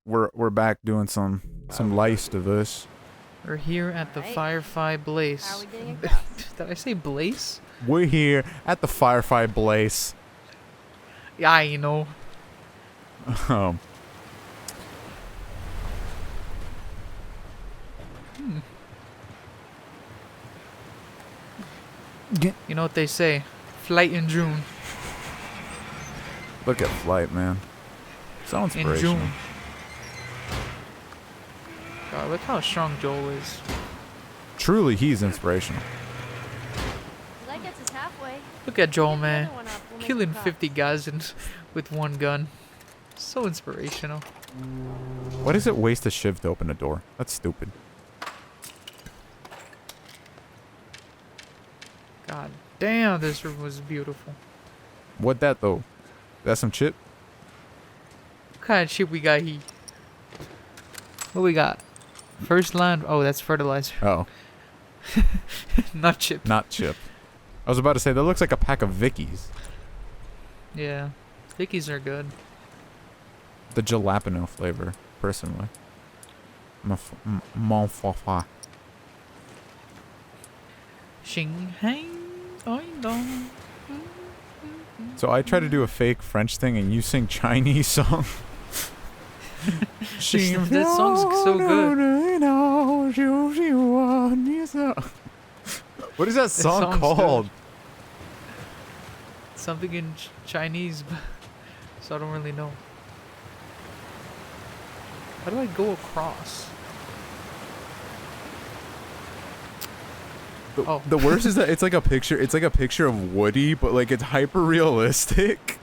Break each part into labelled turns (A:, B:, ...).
A: we're back doing some lice of us.
B: We're here at the Firefly Blaze.
C: How are we getting across?
B: Did I say Blaze?
A: We're here at the Firefly Blaze.
B: Yeah, you know.
A: Um,
B: You know what they say? Flight in June.
A: Look at Flight, man. So
B: In
A: inspirational.
B: June. God, look how strong Joel is.
A: Truly, he's inspirational.
C: That gets us halfway.
B: Look at Joel,
C: Get the
B: man.
C: other one up, we'll make
B: Killing
C: it cross.
B: 50 guys with one gun. So inspirational.
A: Why does it waste a shiv to open a door? That's stupid.
B: God damn, this room was beautiful.
A: What that though? That's some chip?
B: What kind of shit we got here? What we got? First line. Oh, that's fertilizer.
A: Oh,
B: Not chip.
A: not chip. I was about to say that looks like a pack of Vickies.
B: Yeah. Vickies are good.
A: The jalapeno flavor, personally. Mon fa.
B: Xing hang. Oi dong.
A: So I try to do a fake French thing and you sing Chinese song.
B: That song's so good.
A: What is that song
B: song's
A: called?
B: good. Something in Chinese, so I don't really know. How do I go across? Oh.
A: The worst is that it's like a picture. It's like a picture of Woody, but like it's hyper realistic.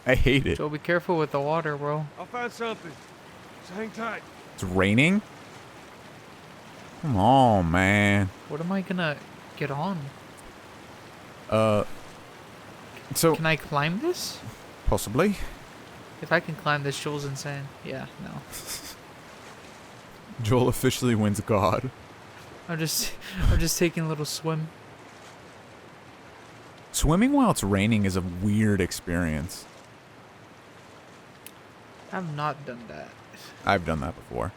A: I hate it.
B: So be careful with the water, bro.
D: I'll find something. Just hang tight.
A: It's raining. Come on, man.
B: What am I gonna get on?
A: So
B: Can I climb this?
A: possibly.
B: If I can climb this, Joel's insane. Yeah, no.
A: Joel officially wins God.
B: I'm just taking a little swim.
A: Swimming while it's raining is a weird experience.
B: I've not done that.
A: I've done that before.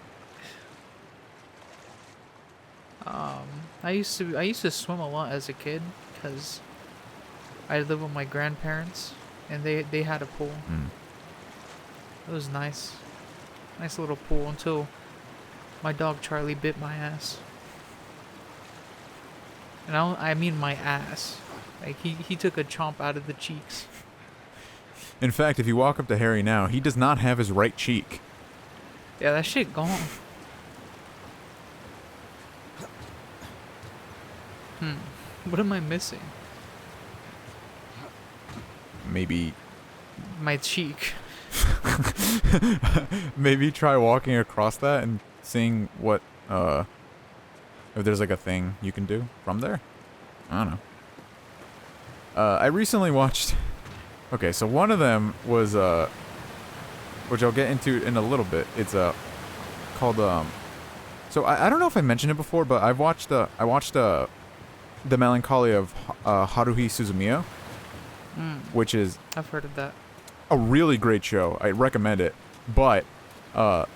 B: I used to swim a lot as a kid because I lived with my grandparents and they had a pool. It was nice. Nice little pool until my dog Charlie bit my ass. And I mean my ass. Like he took a chomp out of the cheeks.
A: In fact, if you walk up to Harry now, he does not have his right cheek.
B: Yeah, that shit gone. What am I missing?
A: Maybe
B: My cheek.
A: maybe try walking across that and seeing what if there's like a thing you can do from there. I don't know. I recently watched. Okay, so one of them was which I'll get into in a little bit. It's called So I don't know if I mentioned it before, but I watched The Melancholy of Haruhi Suzumiya, which is
B: I've heard of that.
A: a really great show. I recommend it. But the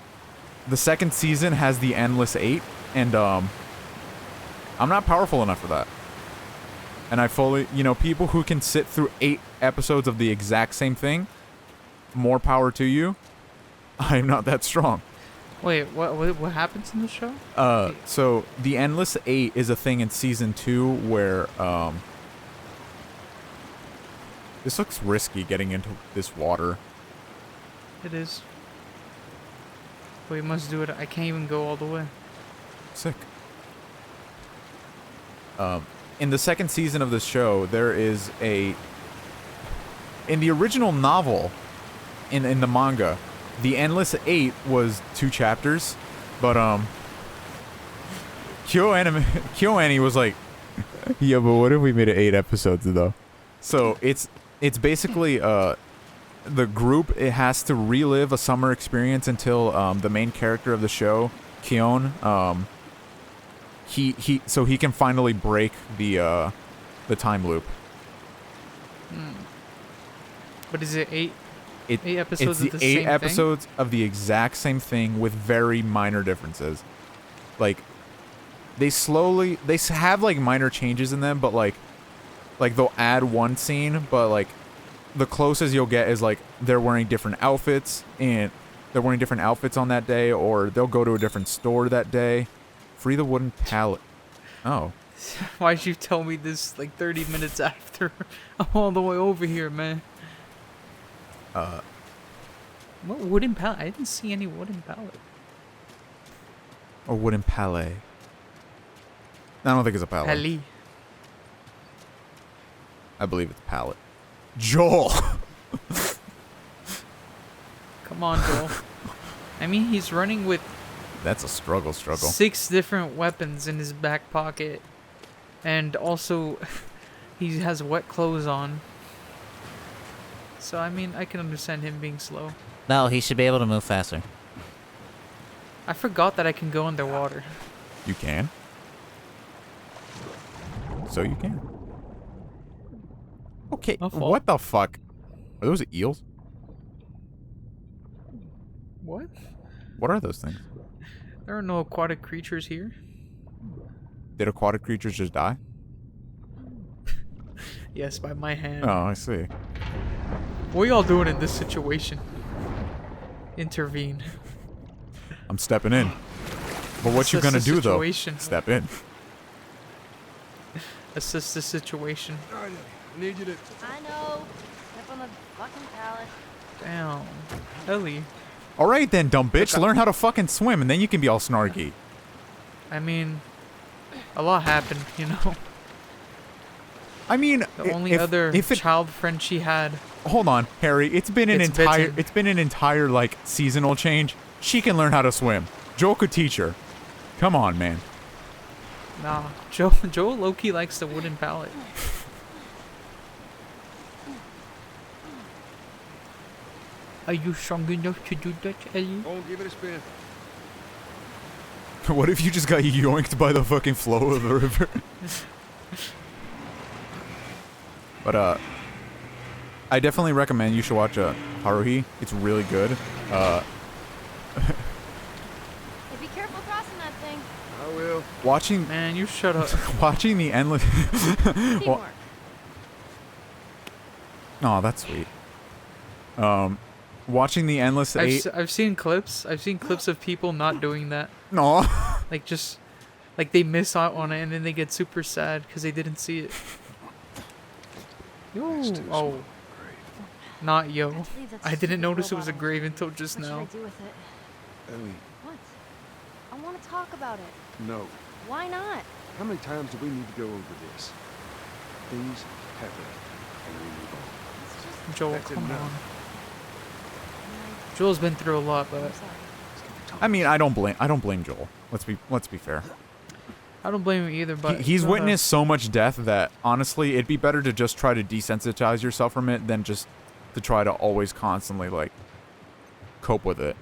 A: second season has the Endless 8, and I'm not powerful enough for that. And I fully, people who can sit through 8 episodes of the exact same thing, more power to you. I'm not that strong.
B: Wait, what happens in the show?
A: So the Endless 8 is a thing in season 2 where this looks risky getting into this water.
B: It is. We must do it. I can't even go all the way.
A: Sick. In the second season of this show, there is in the original novel, in the manga, the Endless 8 was 2 chapters, but KyoAni was like, yeah, but what if we made it 8 episodes though? So it's basically the group, it has to relive a summer experience until the main character of the show, Kion, so he can finally break the time loop.
B: But is it eight
A: It,
B: 8 episodes
A: it's
B: of
A: the
B: the
A: 8
B: same
A: episodes of the exact same thing with very minor differences. Like, they have like minor changes in them, but like they'll add one scene, but like the closest you'll get is like they're wearing different outfits and they're wearing different outfits on that day, or they'll go to a different store that day. Free the wooden pallet. Oh.
B: thing? Why'd you tell me this like 30 minutes after? I'm all the way over here, man. What wooden pallet? I didn't see any wooden pallet.
A: A wooden pallet. I don't think it's a pallet.
B: Pali.
A: I believe it's pallet. Joel!
B: Come on, Joel. I mean, he's running with
A: That's a struggle.
B: 6 different weapons in his back pocket. And also, he has wet clothes on. So, I mean, I can understand him being slow.
E: No, he should be able to move faster.
B: I forgot that I can go underwater.
A: You can? So you can. Okay,
B: My fault.
A: what the fuck? Are those eels?
B: What?
A: What are those things?
B: There are no aquatic creatures here.
A: Did aquatic creatures just die?
B: Yes, by my hand.
A: Oh, I see.
B: What are y'all doing in this situation? Intervene.
A: I'm stepping in. But what you
B: Assess
A: gonna
B: the
A: do, though?
B: situation.
A: Step in.
B: Assess the situation.
D: All right, Ellie, I need you to...
C: I know. Step on the fucking pallet.
B: Damn. Ellie.
A: Alright then, dumb bitch. Learn how to fucking swim, and then you can be all snarky.
B: I mean, a lot happened, you know.
A: I mean,
B: The only
A: if
B: other
A: it,
B: child friend she had.
A: hold on, Harry. It's been an
B: It's
A: entire.
B: bitten.
A: It's been an entire like seasonal change. She can learn how to swim. Joel could teach her. Come on, man.
B: Nah, Joel low-key likes the wooden pallet. Are you strong enough to do that, Ellie?
D: Go on, give it a spin.
A: What if you just got yoinked by the fucking flow of the river? But I definitely recommend you should watch Haruhi. It's really good.
C: Hey, be careful crossing that thing.
D: I will.
A: Watching
B: Man, you shut up.
A: watching the endless.
C: Teamwork.
A: Oh, that's sweet. Watching the endless eight.
B: I've seen clips. I've seen clips of people not doing that.
A: No.
B: Like just, like they miss out on it and then they get super sad because they didn't see it. Yo.
D: Next to a
B: Oh,
D: small grave.
B: not yo.
C: believe that's
B: I
C: just
B: didn't
C: a
B: notice it
C: pill
B: was a
C: bottle.
B: grave until just
C: What
B: now.
C: should I do with it?
D: Ellie,
C: What? I want to talk about it.
D: no.
C: Why not?
D: How many times do we need to go over this? Things happen, and we move on.
C: It's just...
B: Joel,
D: That's
B: come
D: enough.
B: on.
C: I
B: Joel's been through a lot,
C: I'm
B: but
C: sorry.
D: Let's get the time.
A: I mean, I don't blame Joel. Let's be fair.
B: I don't blame him either. But
A: He's
B: not a-
A: witnessed so much death that honestly, it'd be better to just try to desensitize yourself from it than just to try to always constantly like cope with it.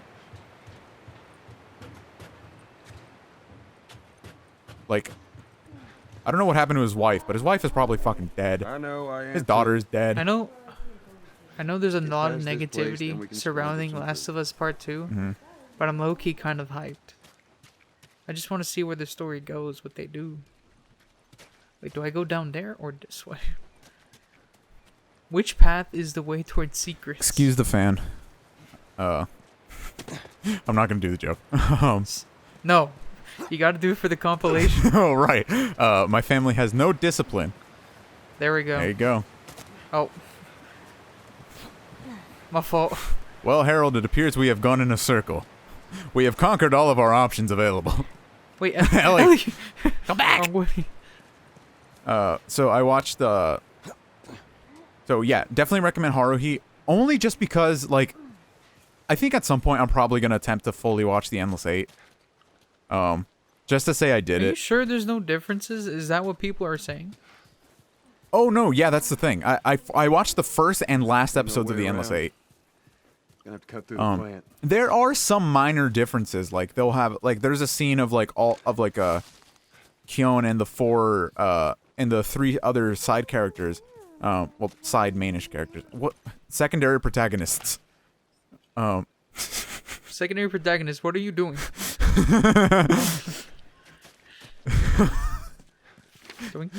A: Like, I don't know what happened to his wife, but his wife is probably fucking dead.
D: I know I am.
A: His daughter is dead.
B: I know there's a
D: Get
B: lot of
D: past this place, then
B: negativity
D: we can
B: surrounding
D: scroll
B: Last of Us Part 2,
A: Mhm.
B: but I'm low-key kind of hyped. I just want to see where the story goes, what they do. Wait, do I go down there or this way? Which path is the way towards secrets?
A: Excuse the fan. I'm not gonna do the joke.
B: No, you gotta do it for the compilation.
A: Oh right. My family has no discipline.
B: There we go.
A: There you go.
B: Oh. My fault.
A: Well, Harold, it appears we have gone in a circle. We have conquered all of our options available.
B: Wait,
A: Ellie,
B: Ellie.
A: come back.
B: Wrong way.
A: So I watched the. So yeah, definitely recommend Haruhi. Only just because, like, I think at some point I'm probably gonna attempt to fully watch the Endless Eight. Just to say I did
B: Are you
A: it.
B: sure there's no differences? Is that what people are saying?
A: Oh no, yeah, that's the thing. I watched the first and last
D: No
A: episodes of
D: way
A: the Endless
D: around.
A: Eight.
D: Gonna have to cut through the plant.
A: There are some minor differences. Like they'll have there's a scene of Kyon and the 3 other side characters, Well, side mainish characters. What? Secondary protagonists.
B: Secondary protagonist, what are you doing? Doing?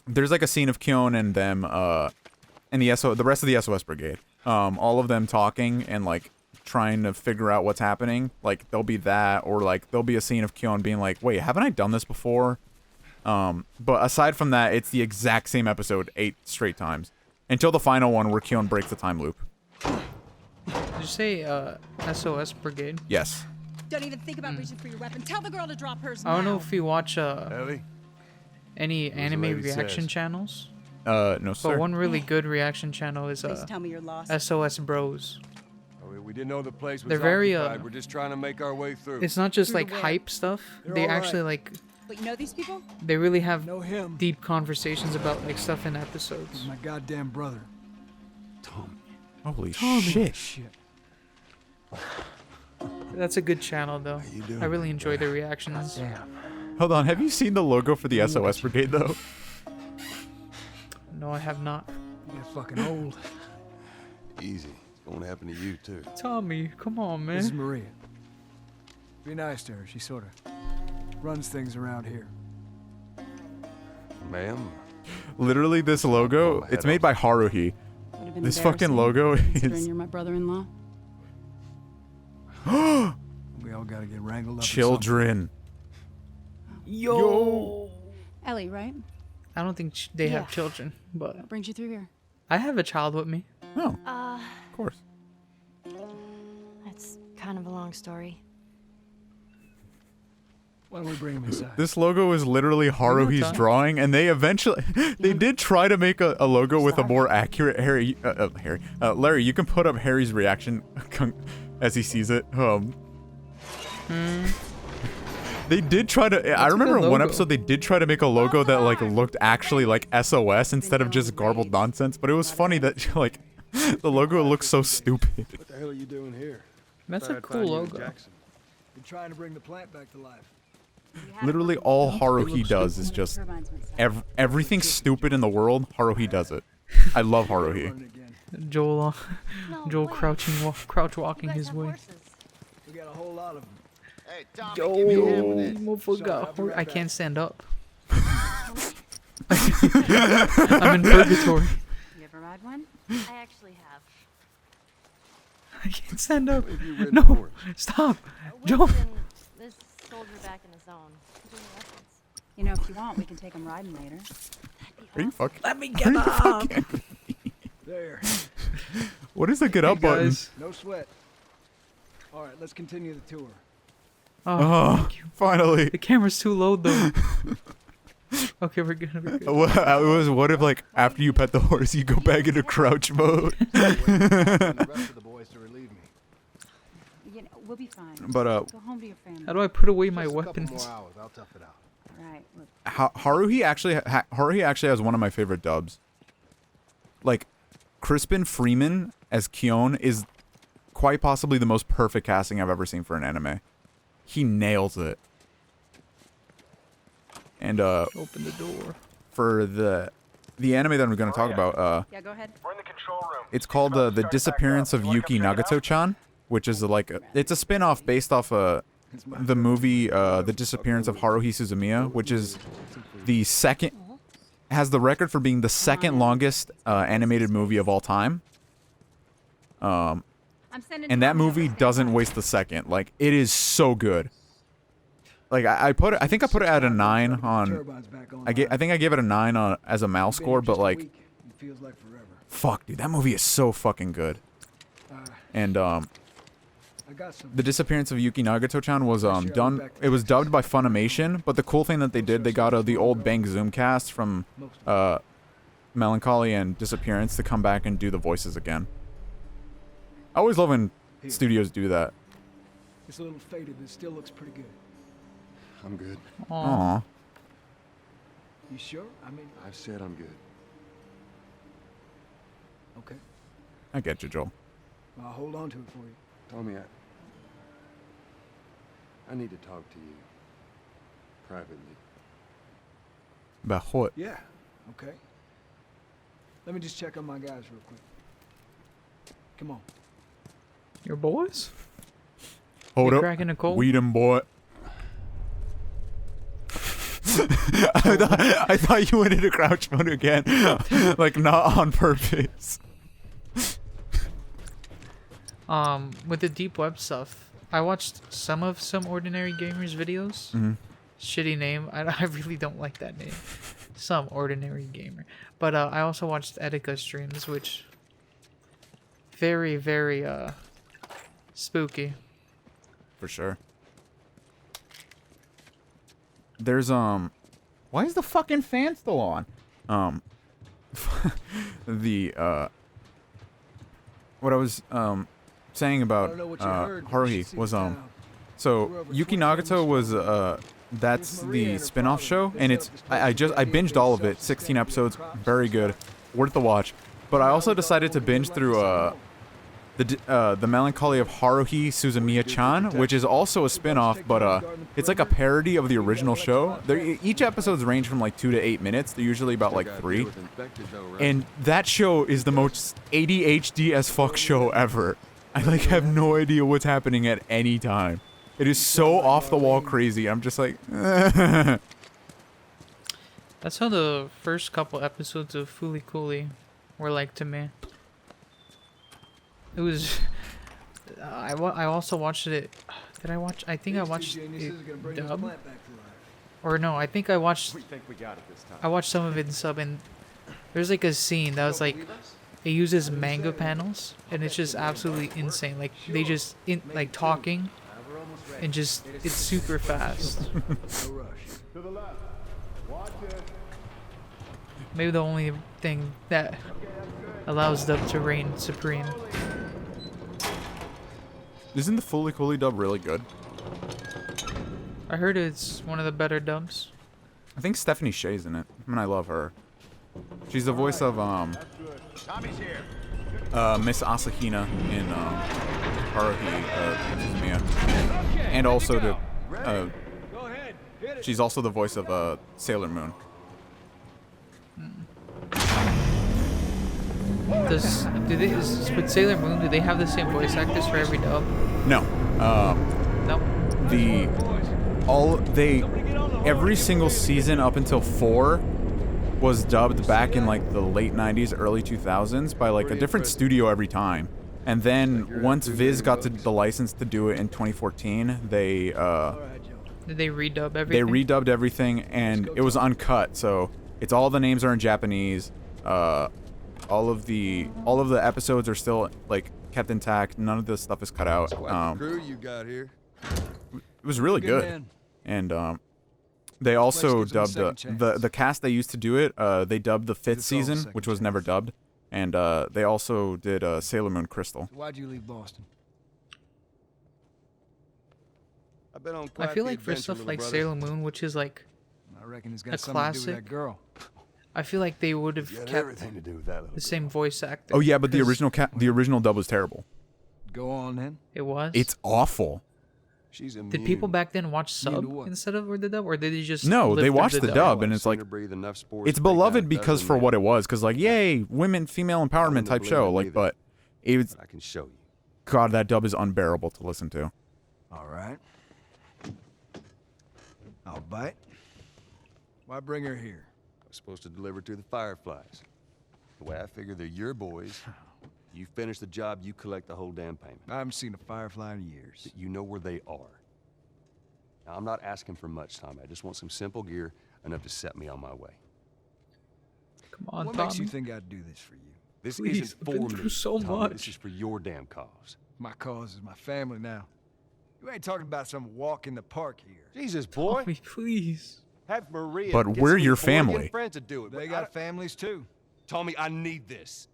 A: There's like a scene of Kyon and them, and the rest of the SOS brigade. All of them talking and like trying to figure out what's happening. Like there'll be that, or like there'll be a scene of Kyon being like, "Wait, haven't I done this before?" But aside from that, it's the exact same episode 8 straight times until the final one where Kyon breaks the time loop.
B: Did you say SOS Brigade?
A: Yes.
F: Don't even think about reaching for your weapon. Tell the girl to drop hers
B: I don't know
F: now.
B: if you watch
D: Ellie?
B: any
D: the
B: anime
D: lady
B: reaction
D: says.
B: channels.
A: No, sir.
B: But one really good reaction channel is
F: Please tell me you're lost.
B: SOS Bros.
D: Oh, we didn't know the place was
B: They're very,
D: occupied. We're just trying to make our way through.
B: It's not just
F: Through
B: like
F: the web.
B: hype stuff.
G: They're
B: They
G: all right.
B: actually like
F: But you know these people?
B: they really have
G: Know him.
B: deep conversations about like stuff in episodes.
G: He's my goddamn brother.
D: Tom.
A: Holy shit.
G: Shit.
B: That's a good channel though.
D: you doing?
B: I really enjoy their reactions.
G: Damn.
A: Hold on, have you seen the logo for the SOS brigade though?
B: No, I have not.
G: You get fucking old.
D: Easy. It's going to happen to you, too.
B: Tommy, come on,
G: This is
B: man.
G: Maria. Be nice to her. She sort of runs things around here.
D: Ma'am?
A: Literally, this logo, it's made by Haruhi.
C: Would've been
A: This fucking
C: embarrassing,
A: logo
C: considering
A: is
C: you're my brother-in-law.
G: We all gotta get wrangled up. in
A: children.
B: Yo.
C: Ellie, right?
B: I don't think they have
C: Yeah.
B: children, but
C: What brings you through here?
B: I have a child with me.
A: Oh,
C: Uh,
A: of course.
C: that's kind of a long story.
G: something. Why don't we bring him inside?
A: This logo is literally Haruhi's
B: time.
A: drawing, and they eventually they did try to make a logo with a more accurate Larry, you can put up Harry's reaction as he sees it. They did try to. I
B: a
A: remember
B: good
A: in one
B: logo.
A: episode they did try to make a logo that like looked actually like SOS instead of just garbled nonsense. But it was funny that like the logo looks so stupid.
D: What the hell are you doing here?
B: That's
D: Thought
B: a
D: I'd
B: cool
D: find you in
B: logo.
D: Jackson.
G: Been trying to bring the plant back to life.
A: Literally all Haruhi does is just everything stupid in the world. Haruhi does it. I love Haruhi.
G: Running again.
B: Joel,
C: No,
B: Joel
C: wait.
B: crouch
C: You
B: walking
C: guys
B: his
C: have
B: way.
C: horses.
G: We got a whole lot of them.
H: Hey, Tommy,
B: Yo,
H: give me a hand with this.
B: motherfucker. I can't stand up. I'm in purgatory.
C: You ever ride one? I actually have.
B: I can't stand up.
D: Have you ridden
B: No,
D: before?
B: stop.
C: We
B: Joel.
C: send this soldier back in the zone. Doing lessons.
I: You know, if you want, we can take them riding later.
A: Are you fucking?
B: Let me get up.
G: There.
A: What is the get up button?
B: Guys.
G: No sweat. All right, let's continue the tour.
B: Oh,
A: Oh, finally.
B: the camera's too low though. Okay, we're good. We're good.
A: What if like after you pet the horse you go back into crouch mode?
H: The rest of the boys to relieve me.
I: You know, we'll be fine.
A: But
I: Go home to your family.
B: How do I put away my
H: Just a couple
B: weapons?
H: more hours. I'll tough it out.
I: All right. Look,
A: Haruhi actually has one of my favorite dubs. Like Crispin Freeman as Kyon is quite possibly the most perfect casting I've ever seen for an anime. He nails it. And
B: Open the door.
A: for the anime that I'm going to talk about,
I: yeah, go ahead.
H: We're in the control room.
A: it's called The Disappearance of Yuki Nagato-chan, which is like it's a spin-off based off the movie The Disappearance of Haruhi Suzumiya, which is the second has the record for being the second longest animated movie of all time.
I: I'm sending
A: And that
I: Tommy over
A: movie
I: to stand
A: doesn't
I: by.
A: waste a second. Like it is so good. Like I think I put it at a 9 on.
G: Turbine's back on.
A: I think I gave it a 9 on as a mouse score, but like,
G: feels like forever.
A: fuck, dude, that movie is so fucking good. And
G: I got some.
A: The Disappearance of Yuki Nagato-chan was done. It was dubbed by Funimation, but the cool thing that they did, they got the old Bang Zoom cast from Melancholy and Disappearance to come back and do the voices again. I always love when studios do that.
G: It's a little faded, but it still looks pretty good.
D: I'm good.
B: Aw.
A: Aw.
G: You sure? I mean,
D: I've said I'm good.
G: okay.
A: I get you, Joel.
G: I'll hold on to it for you.
D: Tommy, I need to talk to you. Privately.
A: About what?
G: Yeah, okay. Let me just check on my guys real quick. Come on.
B: Your boys?
A: Hold
B: You
A: up.
B: cracking a cold?
A: Weed 'em, boy. I thought you went into crouch mode again. Like, not on purpose.
B: With the deep web stuff, I watched some Ordinary Gamers videos.
A: Mm-hmm.
B: Shitty name. I really don't like that name. Some Ordinary Gamer. But I also watched Etika streams, which very, very spooky.
A: For sure. There's why is the fucking fan still on? The what I was saying about Haruhi was so Yuki Nagato was that's the spin-off show, and it's I binged all of it, 16 episodes, very good, worth the watch. But I also decided to binge through the Melancholy of Haruhi Suzumiya-chan, which is also a spin-off, but it's like a parody of the original show. Each episodes range from like 2 to 8 minutes. They're usually about like 3. And that show is the most ADHD as fuck show ever. I like have no idea what's happening at any time. It is so off the wall crazy. I'm just like
B: That's how the first couple episodes of Fooly Cooly were like to me. It was. I also watched it. Did I watch? I think I watched it dub. Or no, I think I watched. I watched some of it in sub, and there's like a scene that was like, it uses manga panels, and it's just absolutely insane. Like they just like talking, and just it's super fast. Maybe the only thing that allows dub to reign supreme.
A: Isn't the Fooly Cooly dub really good?
B: I heard it's one of the better dubs.
A: I think Stephanie Shea's in it. I mean, I love her. She's the voice of Miss Asahina in Haruhi Suzumiya, and also she's also the voice of Sailor Moon.
B: With Sailor Moon, do they have the same voice actors for every dub?
A: No.
B: No.
A: Every single season up until 4 was dubbed back in like the late 90s, early 2000s by like a different studio every time. And then once Viz got the license to do it in 2014,
B: Did they redub everything?
A: They redubbed everything, and it was uncut, so it's all the names are in Japanese. All of the episodes are still like kept intact. None of the stuff is cut out.
H: Crew you got here.
A: It was really good. And they also dubbed the cast they used to do it. They dubbed the 5th season, which was never dubbed, and they also did Sailor Moon Crystal.
G: Why'd you leave Boston?
H: I've been on
B: I feel like for stuff like Sailor Moon, which is like
G: I reckon it's
B: a
G: got something to do with
B: classic,
G: that girl.
B: I feel like they would have kept
H: everything to do with that
B: the same voice actor.
A: Oh yeah, but the
B: 'cause
A: original dub was terrible.
G: Go on then.
B: It was.
A: It's awful.
H: She's immune.
B: Did people back then watch sub
G: what?
B: instead of the dub, or did they just
A: No,
B: live
A: they
B: through
A: watched the dub, and it's like it's beloved because for what it was, because like yay, women, female empowerment type show, like, but it was.
H: I can show you.
A: God, that dub is unbearable to listen to.
G: All right. I'll bite. Why bring her here?
H: I was supposed to deliver to the Fireflies. The way I figure they're your boys. You finish the job, you collect the whole damn payment.
G: I haven't seen a Firefly in years.
H: You know where they are. Now, I'm not asking for much, Tommy. I just want some simple gear, enough to set me on my way.
B: Come on,
G: What
B: Tommy.
G: makes you think I'd do this for you?
H: This
B: Please,
H: isn't
B: I've
H: for
B: been
H: me,
B: through so
H: Tommy.
B: much.
H: This is for your damn cause.
G: My cause is my family now. You ain't talking about some walk in the park here.
H: Jesus, boy.
B: Tommy, please.
H: Have Maria.
A: But
H: get
A: we're
H: some
A: your
H: boy
A: family.
H: and friends to do it.
G: They
H: but
G: got families too.
H: Tommy, I need this.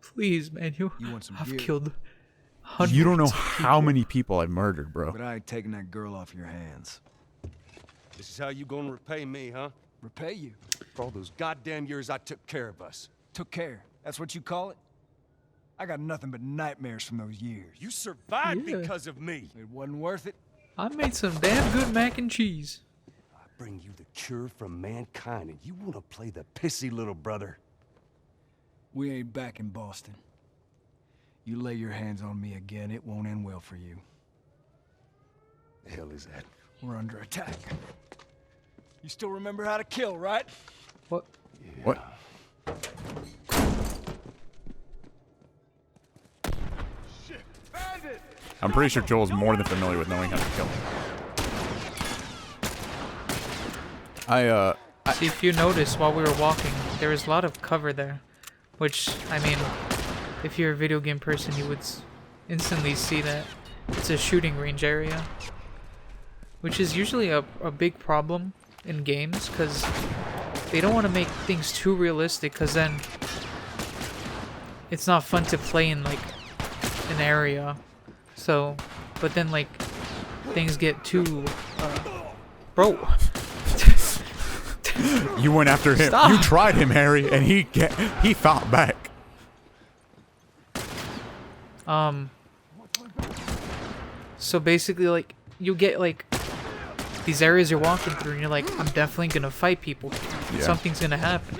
B: Please, man,
G: You want some
B: I've
G: gear?
B: killed hundreds.
A: You don't know
B: of
A: how
B: people.
A: many people I've murdered, bro.
G: But I ain't taking that girl off your hands.
H: This is how you gonna repay me, huh?
G: Repay you.
H: For all those goddamn years I took care of us.
G: Took care. That's what you call it? I got nothing but nightmares from those years.
H: You survived
B: Yeah.
H: because of me.
G: It wasn't worth it.
B: I made some damn good mac and cheese.
H: I bring you the cure from mankind, and you want to play the pissy little brother?
G: We ain't back in Boston. You lay your hands on me again, it won't end well for you.
H: The hell is that?
G: We're under attack. You still remember how to kill, right?
B: What?
A: What? I'm pretty sure Joel's more than familiar with knowing how to kill.
B: See, if you notice while we were walking, there was a lot of cover there. Which, I mean, if you're a video game person, you would instantly see that it's a shooting range area. Which is usually a big problem in games, because they don't want to make things too realistic, because then it's not fun to play in, like, an area. So, but then, like, things get too, bro.
A: You went after him.
B: Stop.
A: You tried him, Harry, and he fought back.
B: So basically, like, you get, like, these areas you're walking through, and you're like, I'm definitely gonna fight people.
A: Yeah.
B: Something's gonna happen.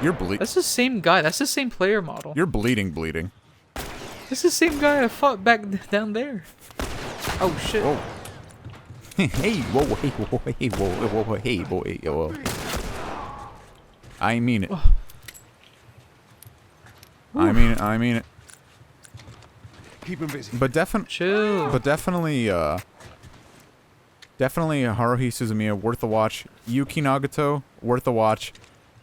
A: You're bleeding.
B: That's the same guy. That's the same player model.
A: You're bleeding.
B: That's the same guy I fought back down there. Oh, shit.
A: Whoa. Hey, whoa, hey, whoa, hey, whoa, hey, boy, whoa. I mean it. I mean it.
H: Keep him busy.
A: But
B: Chill.
A: definitely Haruhi Suzumiya, worth a watch. Yuki Nagato, worth a watch.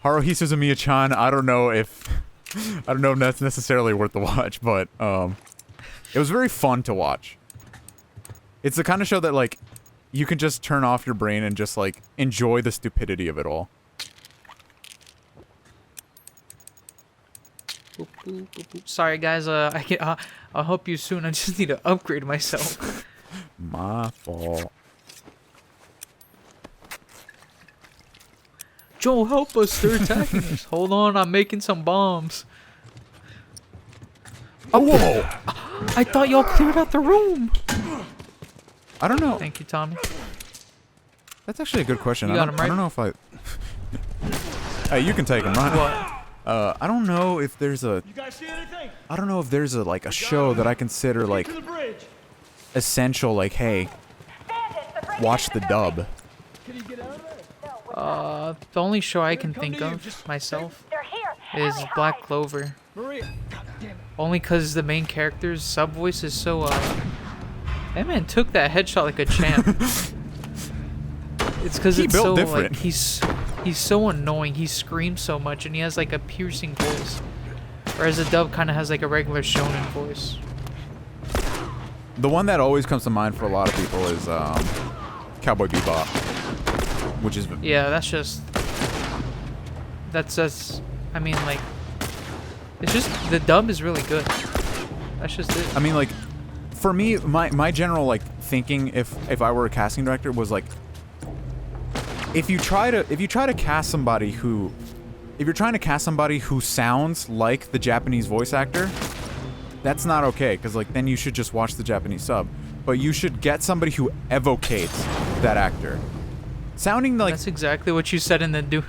A: Haruhi Suzumiya-chan, I don't know if that's necessarily worth the watch, but it was very fun to watch. It's the kind of show that, like, you can just turn off your brain and just, like, enjoy the stupidity of it all.
B: Boop, boop, boop, boop. Sorry, guys. I'll help you soon. I just need to upgrade myself.
A: My fault.
B: Joel, help us. They're attacking us. Hold on. I'm making some bombs.
A: Oh, whoa!
B: I thought y'all cleared out the room.
A: I don't know.
B: Thank you, Tommy.
A: That's actually a good question.
B: You got him, right?
A: I don't know if I... Hey, you can take him, right?
B: What?
A: I don't know if there's a...
G: You guys see anything?
A: I don't know if there's a show that I consider, like, essential, like, hey, watch the dub.
G: Can you get out of there?
B: The only show I can think of myself is Black Clover.
G: Maria, God damn it.
B: Only because the main character's sub voice is so, that man took that headshot like a champ. It's because
A: He
B: it's
A: built
B: so,
A: different.
B: like, he's so annoying. He screams so much, and he has, like, a piercing voice. Whereas the dub kind of has, like, a regular shonen voice.
A: The one that always comes to mind for a lot of people is Cowboy Bebop, which is
B: Yeah, that's just... That's... I mean, like... It's just... The dub is really good. That's just it.
A: I mean, like, for me, my general, like, thinking if I were a casting director was like, if you try to cast somebody who, if you're trying to cast somebody who sounds like the Japanese voice actor, that's not okay, because, like, then you should just watch the Japanese sub. But you should get somebody who evocates that actor, sounding like.
B: That's exactly what you said in the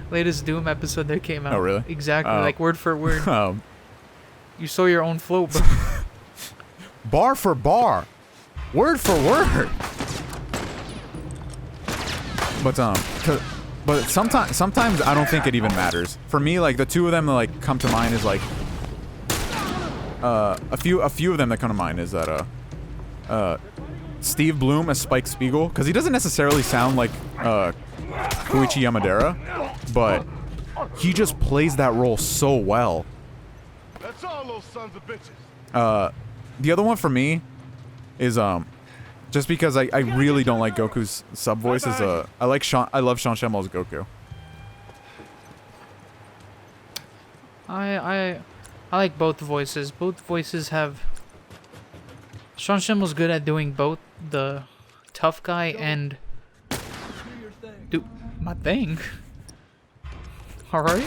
B: latest Doom episode that came out.
A: Oh, really?
B: Exactly, like word for word. You saw your own flow, bro.
A: Bar for bar, word for word. But sometimes I don't think it even matters. For me, like, the two of them that, like, come to mind is, like, a few of them that come to mind is that Steve Bloom as Spike Spiegel, because he doesn't necessarily sound like Koichi Yamadera, but he just plays that role so well.
H: That's all those sons of bitches.
A: The other one for me is just because I really don't like Goku's sub voice, is I love Sean Shenmue's Goku.
B: I like both voices. Both voices have... Sean Shenmue's good at doing both the tough guy and... Do my thing. Alright?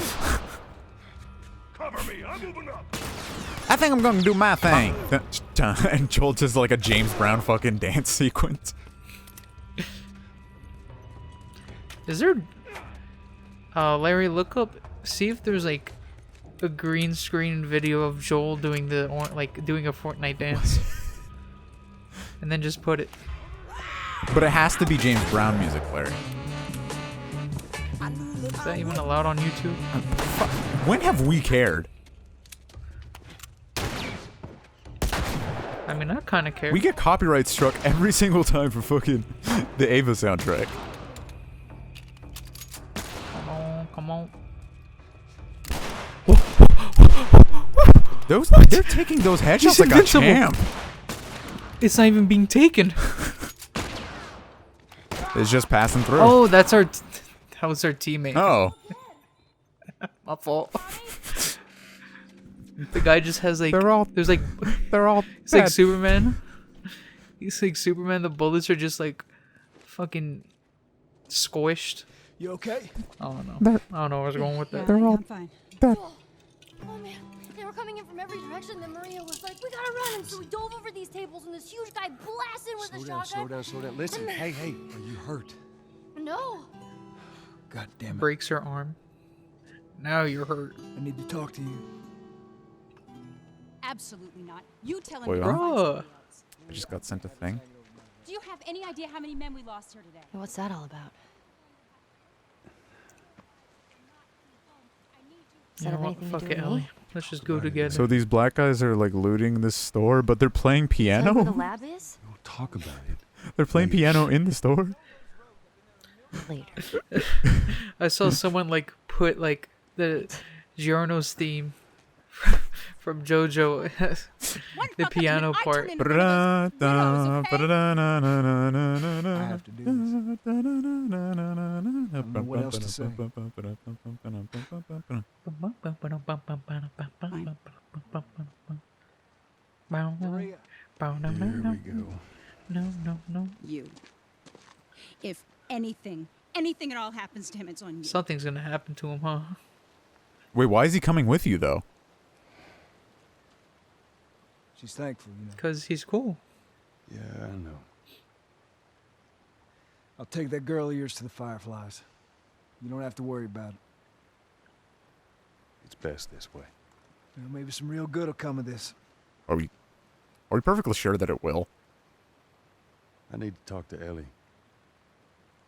H: Cover me, I'm moving up.
A: I think I'm gonna do my thing. And Joel does like a James Brown fucking dance sequence.
B: Is there... Larry, look up... See if there's, like, a green screen video of Joel doing the... doing a Fortnite dance. And then just put it.
A: But it has to be James Brown music, Larry.
B: Is that even allowed on YouTube?
A: When have we cared?
B: I mean, I kind of care.
A: We get copyright struck every single time for fucking the Ava soundtrack.
B: Come on.
A: They're taking those headshots like a champ.
B: It's not even being taken.
A: It's just passing through.
B: Oh, that was our teammate.
A: Oh.
B: My fault. The guy just has like...
A: They're all
B: He's
A: bad.
B: like Superman. He's like Superman. The bullets are just like fucking squished.
G: You okay?
B: I don't know. I don't know where I was going with that.
A: They're all
F: I'm fine.
A: bad.
C: Oh man, they were coming in from every direction. Then Maria was like, "We gotta run!" And so we dove over these tables, and this huge guy blasted with a shotgun.
H: Slow down. Listen, hey, are you hurt?
C: No.
G: God damn it.
B: Breaks her arm. Now you're hurt.
G: I need to talk to you.
F: Absolutely not. You tell him
A: Wait,
F: to
A: huh?
F: find somebody else.
A: I just got sent a thing.
F: Do you have any idea how many men we lost here today?
C: What's that all about? Does
B: You
C: that
B: know
C: have
B: what?
C: anything
B: Fuck
C: to
B: it,
C: do with
B: Ellie.
C: me?
B: Let's just go together.
A: So these black guys are like looting this store, but they're playing
C: Is that where the
A: piano?
C: lab is?
H: We'll talk about it
A: They're playing piano in the store?
C: Later.
B: I saw someone like put like the Giorno's theme from JoJo, the piano part.
G: I have to do this. I don't know what else to say. Maria.
H: Here we go.
B: No.
F: You. If anything at all happens to him, it's on you.
B: Something's gonna happen to him, huh?
A: Wait, why is he coming with you though?
G: She's thankful, you know.
B: Because he's cool.
H: Yeah, I know.
G: I'll take that girl of yours to the Fireflies. You don't have to worry about it.
H: It's best this way.
G: You know, maybe some real good will come of this.
A: Are we perfectly sure that it will?
H: I need to talk to Ellie.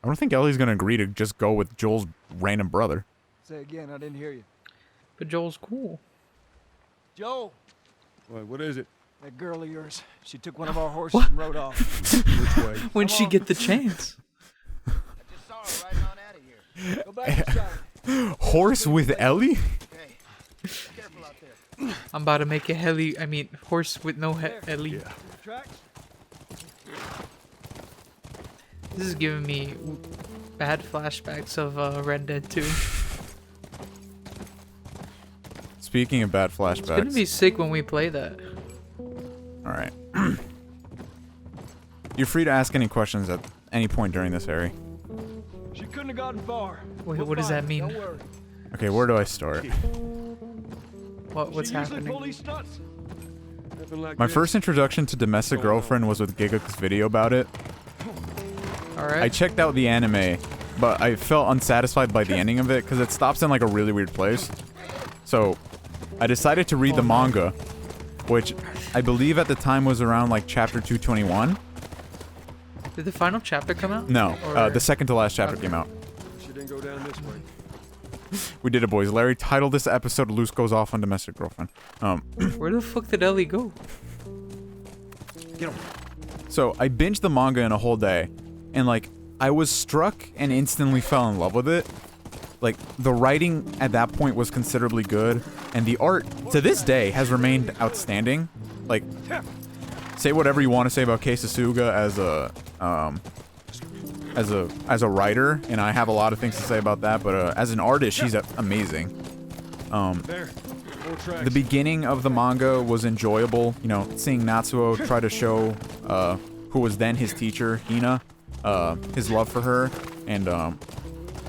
A: I don't think Ellie's gonna agree to just go with Joel's random brother.
G: Say again, I didn't hear you.
B: But Joel's cool.
G: Joe!
H: What is it?
G: That girl of yours. She took one of our horses and rode off.
H: Which way?
B: When she get the chance.
J: I just saw her riding on out of here.
G: Go back inside.
A: Horse with Ellie?
J: Hey, careful out there.
B: I'm about to make a horse with no heli.
H: Yeah.
G: Tracks?
B: This is giving me bad flashbacks of Red Dead 2.
A: Speaking of bad flashbacks.
B: It's gonna be sick when we play that.
A: Alright. You're free to ask any questions at any point during this, Harry.
G: She couldn't have gotten far.
B: Wait,
G: We'll
B: what does
G: find
B: that
G: her,
B: mean?
G: Don't worry.
A: Okay, where do I start?
B: What's
G: She usually
B: happening?
G: pull these stunts.
H: Nothing like
A: My
H: this.
A: first introduction to Domestic Girlfriend was with Gigak's video about it. I
B: Alright.
A: checked out the anime, but I felt unsatisfied by the ending of it because it stops in like a really weird place. So I decided to read the manga, which I believe at the time was around like chapter 221.
B: Did the final chapter come out?
A: No,
B: Or-
A: the second to last chapter came out.
H: She didn't go down this way.
A: We did it, boys. Larry titled this episode "Loose Goes Off on Domestic Girlfriend."
B: Where the fuck did Ellie go?
A: So I binged the manga in a whole day, and like I was struck and instantly fell in love with it. Like the writing at that point was considerably good, and the art to this day has remained outstanding. Like, say whatever you want to say about Kei Sasuga as a writer, and I have a lot of things to say about that, but as an artist, she's amazing.
H: There. More tracks.
A: The beginning of the manga was enjoyable, you know, seeing Natsuo try to show who was then his teacher, Hina, his love for her, and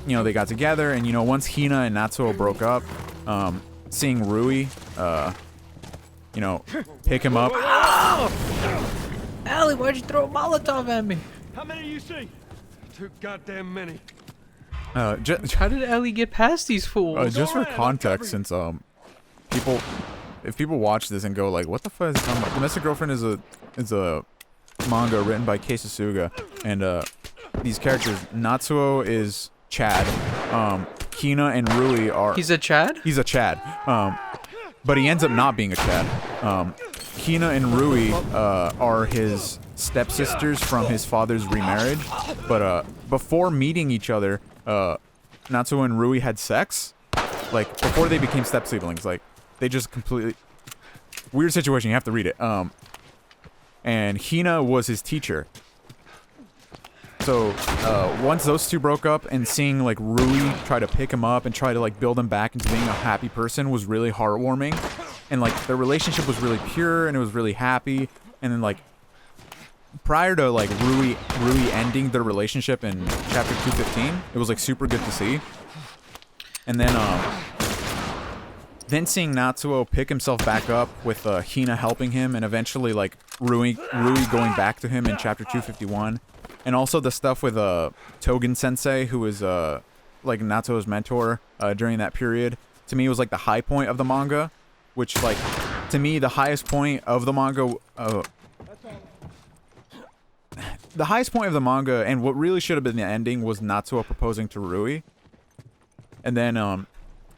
A: you know, they got together, and you know, once Hina and Natsuo broke up, seeing Rui you know, pick him up.
B: Ellie, why'd you throw a Molotov at me?
H: How many you see? Too goddamn many.
B: How did Ellie get past these fools?
A: Just for context, since if people watch this and go like, "What the fuck is he talking about?" Domestic Girlfriend is a manga written by Kei Sasuga, and these characters, Natsuo is Chad, Hina and Rui are.
B: He's a Chad?
A: He's a Chad, but he ends up not being a Chad. Hina and Rui are his stepsisters from his father's remarriage, but before meeting each other, Natsuo and Rui had sex, like before they became step siblings. Like they just completely weird situation. You have to read it. And Hina was his teacher. So once those two broke up, and seeing like Rui try to pick him up and try to like build him back into being a happy person was really heartwarming, and like their relationship was really pure and it was really happy. And then like prior to like Rui ending their relationship in chapter 215, it was like super good to see. And then seeing Natsuo pick himself back up with Hina helping him, and eventually like Rui going back to him in chapter 251. And also the stuff with Togen Sensei, who was like Natsuo's mentor during that period, to me was like the high point of the manga, which like to me the highest point of the manga and what really should have been the ending was Natsuo proposing to Rui. And then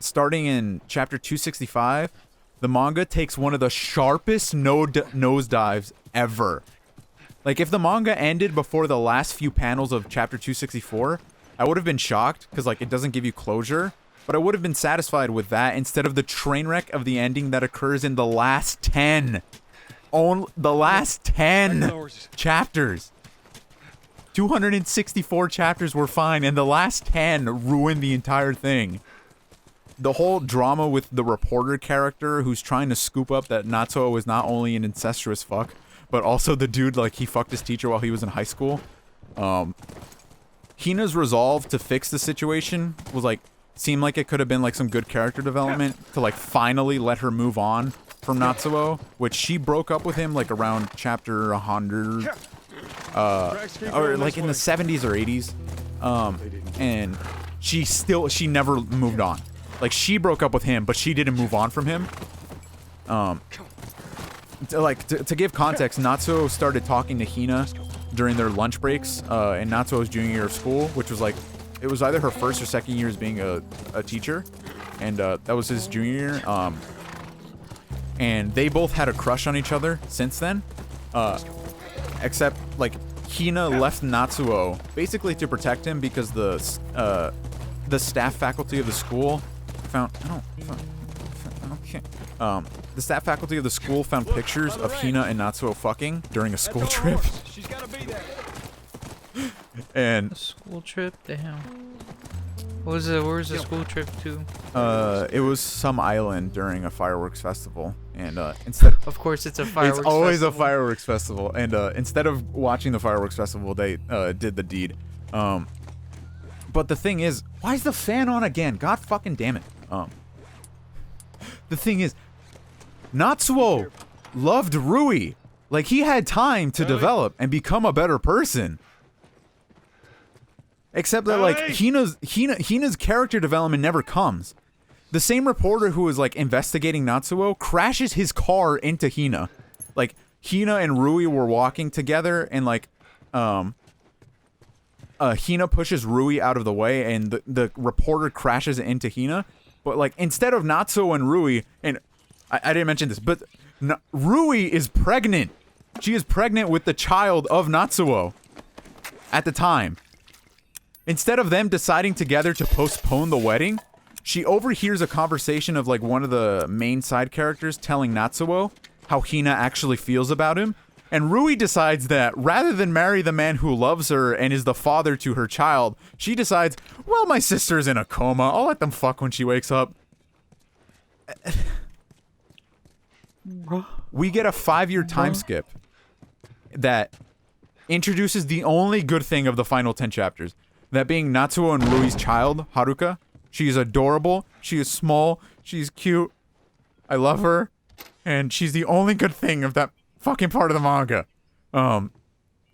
A: starting in chapter 265, the manga takes one of the sharpest nosedives ever. Like, if the manga ended before the last few panels of chapter 264, I would have been shocked, because, like, it doesn't give you closure, but I would have been satisfied with that instead of the train wreck of the ending that occurs in the last 10. The last 10 chapters. 264 chapters were fine, and the last 10 ruined the entire thing. The whole drama with the reporter character who's trying to scoop up that Natsuo is not only an incestuous fuck, but also the dude, like, he fucked his teacher while he was in high school. Hina's resolve to fix the situation was, like, seemed like it could have been, like, some good character development to, like, finally let her move on from Natsuo, which she broke up with him, like, around chapter 100, or, like, in the 70s or 80s. And she never moved on. Like, she broke up with him, but she didn't move on from him. To give context, Natsuo started talking to Hina during their lunch breaks in Natsuo's junior year of school, which was like, it was either her first or second year as being a teacher, and that was his junior year. And they both had a crush on each other since then, except like Hina left Natsuo basically to protect him because the staff faculty of the school found the staff faculty of the school found pictures of Hina and Natsuo fucking during a school trip.
J: She's gotta be there.
A: And
B: a school trip? Damn. Where was the school trip to?
A: It was some island during a fireworks festival, and instead,
B: of course, it's a fireworks.
A: It's always
B: festival.
A: a fireworks festival, and instead of watching the fireworks festival, they did the deed. But the thing is, why is the fan on again? God fucking damn it. The thing is, Natsuo loved Rui. Like, he had time to develop and become a better person. Except that, like, Hina's character development never comes. The same reporter who was, like, investigating Natsuo crashes his car into Hina. Like, Hina and Rui were walking together, and, like, Hina pushes Rui out of the way, and the reporter crashes into Hina. But, like, instead of Natsuo and Rui, and I didn't mention this, but Rui is pregnant. She is pregnant with the child of Natsuo at the time. Instead of them deciding together to postpone the wedding, she overhears a conversation of, like, one of the main side characters telling Natsuo how Hina actually feels about him. And Rui decides that rather than marry the man who loves her and is the father to her child, she decides, well, my sister's in a coma. I'll let them fuck when she wakes up. We get a 5-year time skip that introduces the only good thing of the final 10 chapters. That being Natsuo and Rui's child, Haruka. She is adorable. She is small. She's cute. I love her. And she's the only good thing of that fucking part of the manga.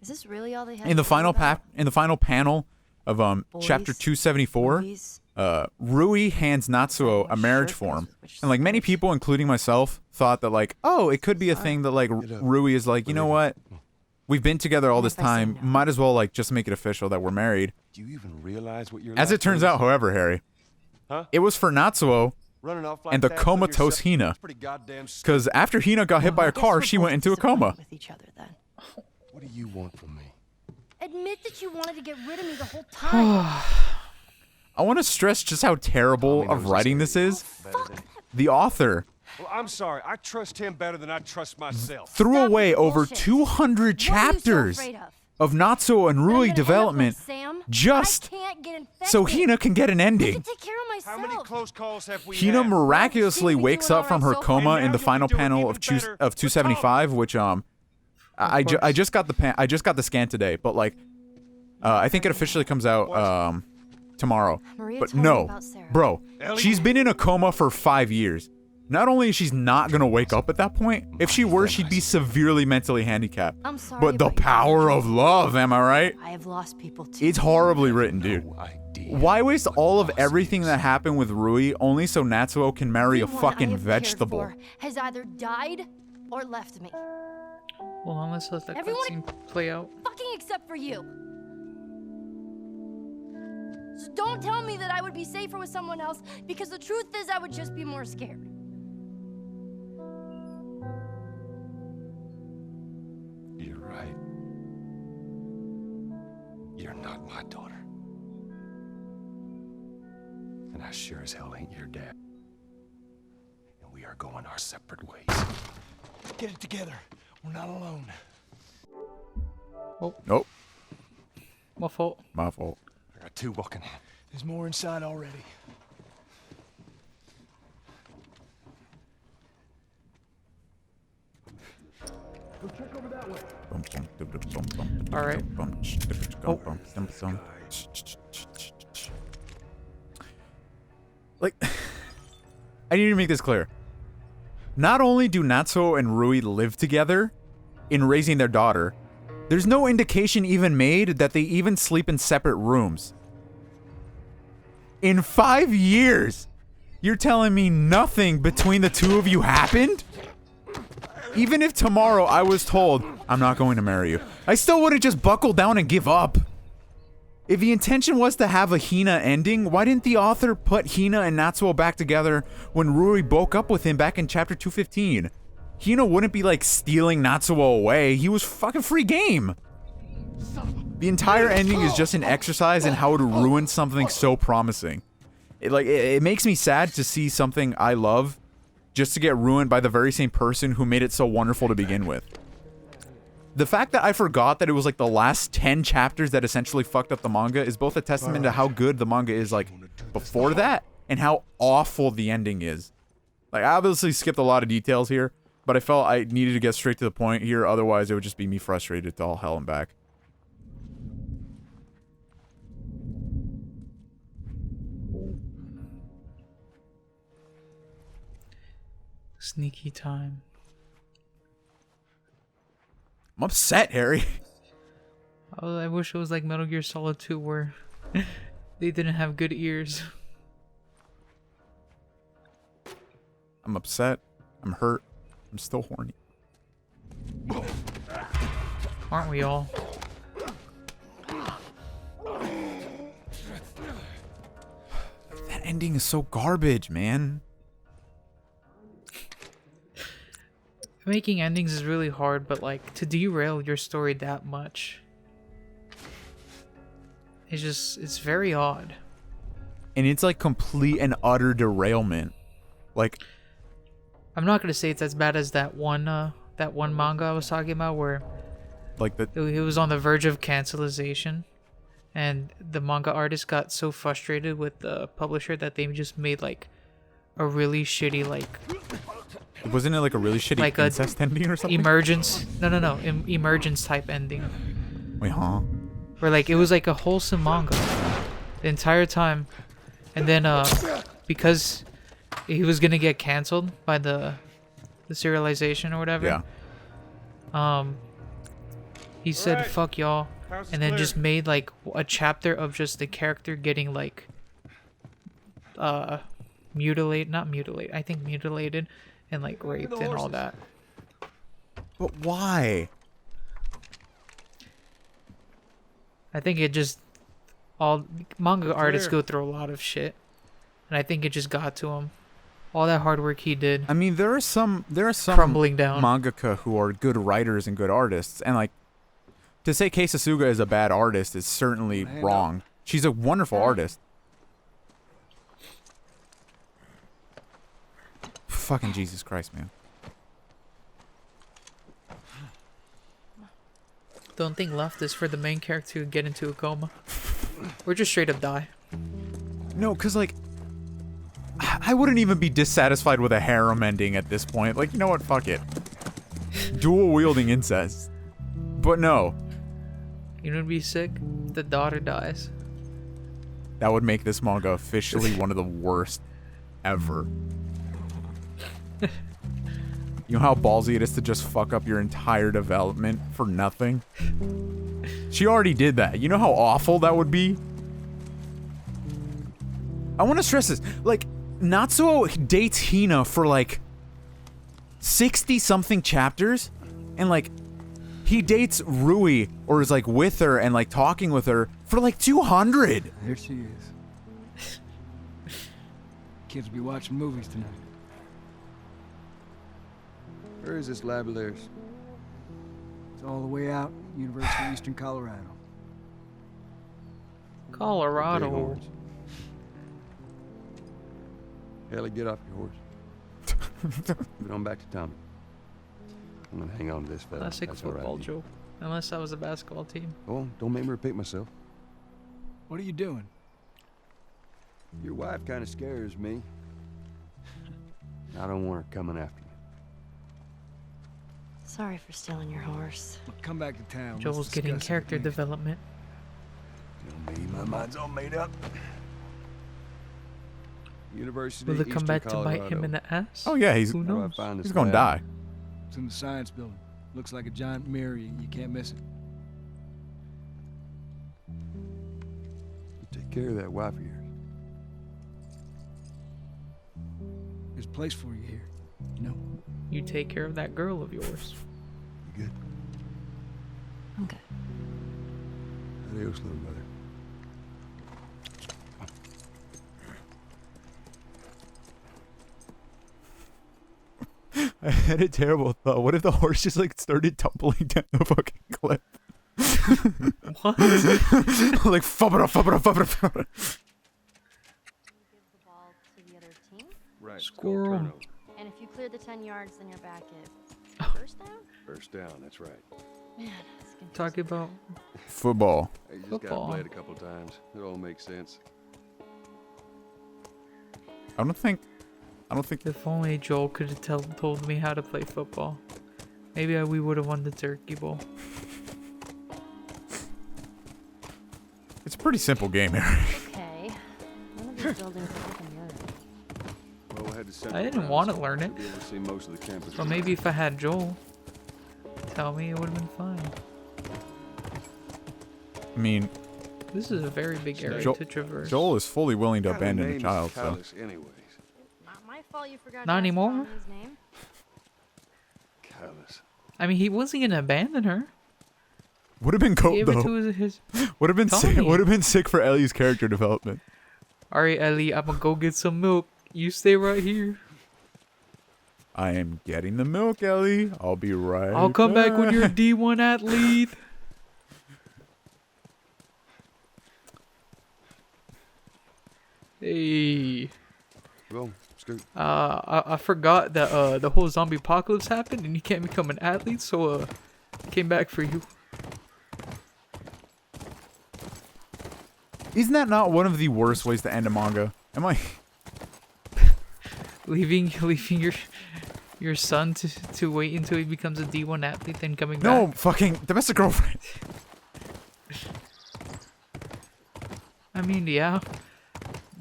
C: Is this really all they had
A: In the
C: to worry
A: final
C: about?
A: in the final panel of chapter 274, Rui hands Natsuo a marriage form, and like many people, including myself, thought that like, oh, it could be a thing that like Rui is like, you know what, we've been together all this time, might as well like just make it official that we're married.
H: Do you even realize what you're
A: As it turns out, however, Harry, it was for Natsuo
H: running off like
A: and the
H: that from
A: comatose
H: yourself?
A: Hina,
H: It's pretty goddamn stupid.
A: because after Hina got hit by a car, she went into a coma.
C: With each other, then.
H: What do you want from me?
C: Admit that you wanted to get rid of me the whole time.
A: I want to stress just how terrible of writing this is. The author
H: Well, I'm sorry. I trust him better than I trust myself.
A: threw
C: Stop
A: away
C: with
A: over
C: bullshit.
A: 200
C: What are you so
A: chapters
C: afraid
A: of Natsuo and
C: That I'm
A: Rui
C: gonna end up
A: development
C: like Sam?
A: just
C: I can't get infected.
A: so Hina can get an
C: I
A: ending.
C: can take care of myself.
H: How many close calls have we
A: Hina
H: had?
A: miraculously
C: Seem to be
A: wakes
C: doing
A: up from
C: all
A: her
C: right so
A: coma
H: far.
A: in the
H: Now
A: final
H: you'll be doing
A: panel
H: even
A: of
H: better.
A: of 275, which I just got the scan today, but like I think it officially comes out tomorrow.
C: Maria
A: But
C: told me
A: no,
C: about Sarah.
A: bro,
H: Ellie?
A: she's been in a coma for 5 years. Not only is she's not gonna wake up at that point, if she were, she'd be severely mentally handicapped.
C: I'm sorry.
A: But the
C: about your
A: power of
C: injury.
A: love, am I right?
C: I have lost people too.
A: It's horribly written, dude.
H: No idea.
A: Why waste all of everything that happened with Rui only so Natsuo can marry a
C: Everyone I
A: fucking
C: have cared
A: vegetable?
C: for has either died or left me.
B: Hold on, let's let that
C: Everyone-
B: cutscene play out.
C: Fucking except for you. So don't tell me that I would be safer with someone else, because the truth is I would just be more scared.
H: You're right. You're not my daughter. And I sure as hell ain't your dad. And we are going our separate ways.
G: Get it together. We're not alone.
A: Nope,
B: My fault.
A: my fault.
H: I got two walking in.
G: There's more inside already.
B: All right.
A: Like, I need to make this clear. Not only do Natsuo and Rui live together in raising their daughter, there's no indication even made that they even sleep in separate rooms. In 5 years, you're telling me nothing between the two of you happened? Even if tomorrow I was told, I'm not going to marry you, I still wouldn't just buckle down and give up. If the intention was to have a Hina ending, why didn't the author put Hina and Natsuo back together when Rui broke up with him back in chapter 215? Hina wouldn't be like stealing Natsuo away, he was fucking free game. The entire ending is just an exercise in how to ruin something so promising. It makes me sad to see something I love just to get ruined by the very same person who made it so wonderful to begin with. The fact that I forgot that it was like the last 10 chapters that essentially fucked up the manga is both a testament to how good the manga is like before that and how awful the ending is. Like, I obviously skipped a lot of details here, but I felt I needed to get straight to the point here, otherwise it would just be me frustrated to all hell and back.
B: Sneaky time.
A: I'm upset, Harry.
B: Oh, I wish it was like Metal Gear Solid 2 where they didn't have good ears.
A: I'm upset. I'm hurt. I'm still horny.
B: Aren't we all?
A: That ending is so garbage, man.
B: Making endings is really hard, but like to derail your story that much, it's very odd.
A: And it's like complete and utter derailment. Like,
B: I'm not gonna say it's as bad as that one manga I was talking about where
A: like
B: it was on the verge of cancellation, and the manga artist got so frustrated with the publisher that they just made like a really shitty like
A: wasn't it like a really shitty
B: like
A: incest ending or something?
B: emergence emergence type ending
A: Wait, huh?
B: where like it was like a wholesome manga the entire time, and then because he was gonna get canceled by the the serialization or whatever.
A: Yeah.
B: He said,
K: Alright.
B: fuck y'all,
K: House is
B: and then
K: clear.
B: just made like a chapter of just the character getting like mutilated, I think mutilated and like raped and all that.
A: But why?
B: I think it just all manga artists
K: clear.
B: go through a lot of shit, and I think it just got to him. All that hard work he did.
A: I mean, there are some
B: Crumbling down.
A: mangaka who are good writers and good artists, and like to say Kei Sasuga is a bad artist is certainly
G: Hand
A: wrong. She's a wonderful artist. Fucking Jesus Christ, man.
B: The only thing left is for the main character to get into a coma, or just straight up die.
A: No, cause like I wouldn't even be dissatisfied with a harem ending at this point. Like, you know what? Fuck it. Dual wielding incest. But no,
B: You know what'd be sick? The daughter dies.
A: that would make this manga officially one of the worst ever. You know how ballsy it is to just fuck up your entire development for nothing? She already did that. You know how awful that would be? I want to stress this. Like, Natsuo dates Hina for like 60-something chapters, and like he dates Rui or is like with her and like talking with her for like 200.
G: There she is. Kids will be watching movies tonight.
H: Where is this lab of theirs?
G: It's all the way out, University of Eastern Colorado.
B: Colorado.
H: Bighorns. Ellie, get off your horse. Get on back to Tommy. I'm gonna hang on to this fella.
B: Classic
H: That's all right
B: football
H: with you.
B: joke. Unless that was a basketball team.
H: Oh, don't make me repeat myself.
G: What are you doing?
H: Your wife kind of scares me. I don't want her coming after you.
C: Sorry for stealing your horse.
G: Look, come back to town. Let's
B: Joel's getting
G: discuss it
B: character
G: again.
B: development.
H: You know me, my mind's all made up. University
B: Will it come
H: Eastern
B: back to bite him
H: Colorado.
B: in the ass?
A: Oh yeah, he's
B: Who
H: How do I
B: knows?
H: find this
A: he's gonna
H: lab?
A: die.
G: It's in the science building. Looks like a giant mirror. You can't miss it.
H: You take care of that wife of yours.
G: There's a place for you here. You know?
B: You take care of that girl of yours.
H: You good?
C: I'm good.
H: Adios, little brother.
A: I had a terrible thought. What if the horse just like started tumbling down the fucking cliff?
B: What?
A: Like fubba fubba fubba fubba.
C: Give the ball to the other team,
H: Right. it's called
B: Squirrel.
H: turnover.
C: and if you clear the 10 yards, then you're back at first down.
H: First down, that's right.
C: Man, that's confusing.
B: Talking about
A: Football.
H: Hey, you just
B: Football.
H: gotta play it a couple times. It all makes sense.
A: I don't think.
B: if only Joel could have told me how to play football. Maybe we would have won the Turkey Bowl.
A: It's a pretty simple game here.
C: Okay. One of these buildings is like a mirror.
H: Well, we had to send
B: I
H: it
B: didn't
H: around
B: want to
H: so
B: learn it.
H: we'll be able to see most of the campus.
B: But maybe if I had Joel tell me, it would have been fine.
A: I mean,
B: This is a very big area
A: Joel-
B: to traverse.
A: Joel is fully willing to
H: What kind of
A: abandon
H: name
A: a
H: is
A: child, so.
H: Callus anyways?
C: Not my fault you forgot
B: Not
C: to ask
B: anymore.
C: Tommy's name.
H: Callus.
B: I mean, he wasn't gonna abandon her.
A: Would have been cool
B: Gave it
A: though.
B: to his.
A: Would have been sick.
B: Tommy.
A: Would have been sick for Ellie's character development.
B: All right, Ellie, I'm gonna go get some milk. You stay right here.
A: I am getting the milk, Ellie. I'll be right.
B: I'll come back when you're a D1 athlete. Hey.
H: Well, Scoot.
B: I forgot that the whole zombie apocalypse happened and you can't become an athlete, so came back for you.
A: Isn't that not one of the worst ways to end a manga? Am I?
B: Leaving your son to wait until he becomes a D1 athlete, then coming
A: No,
B: back.
A: fucking domestic girlfriend.
B: I mean, yeah.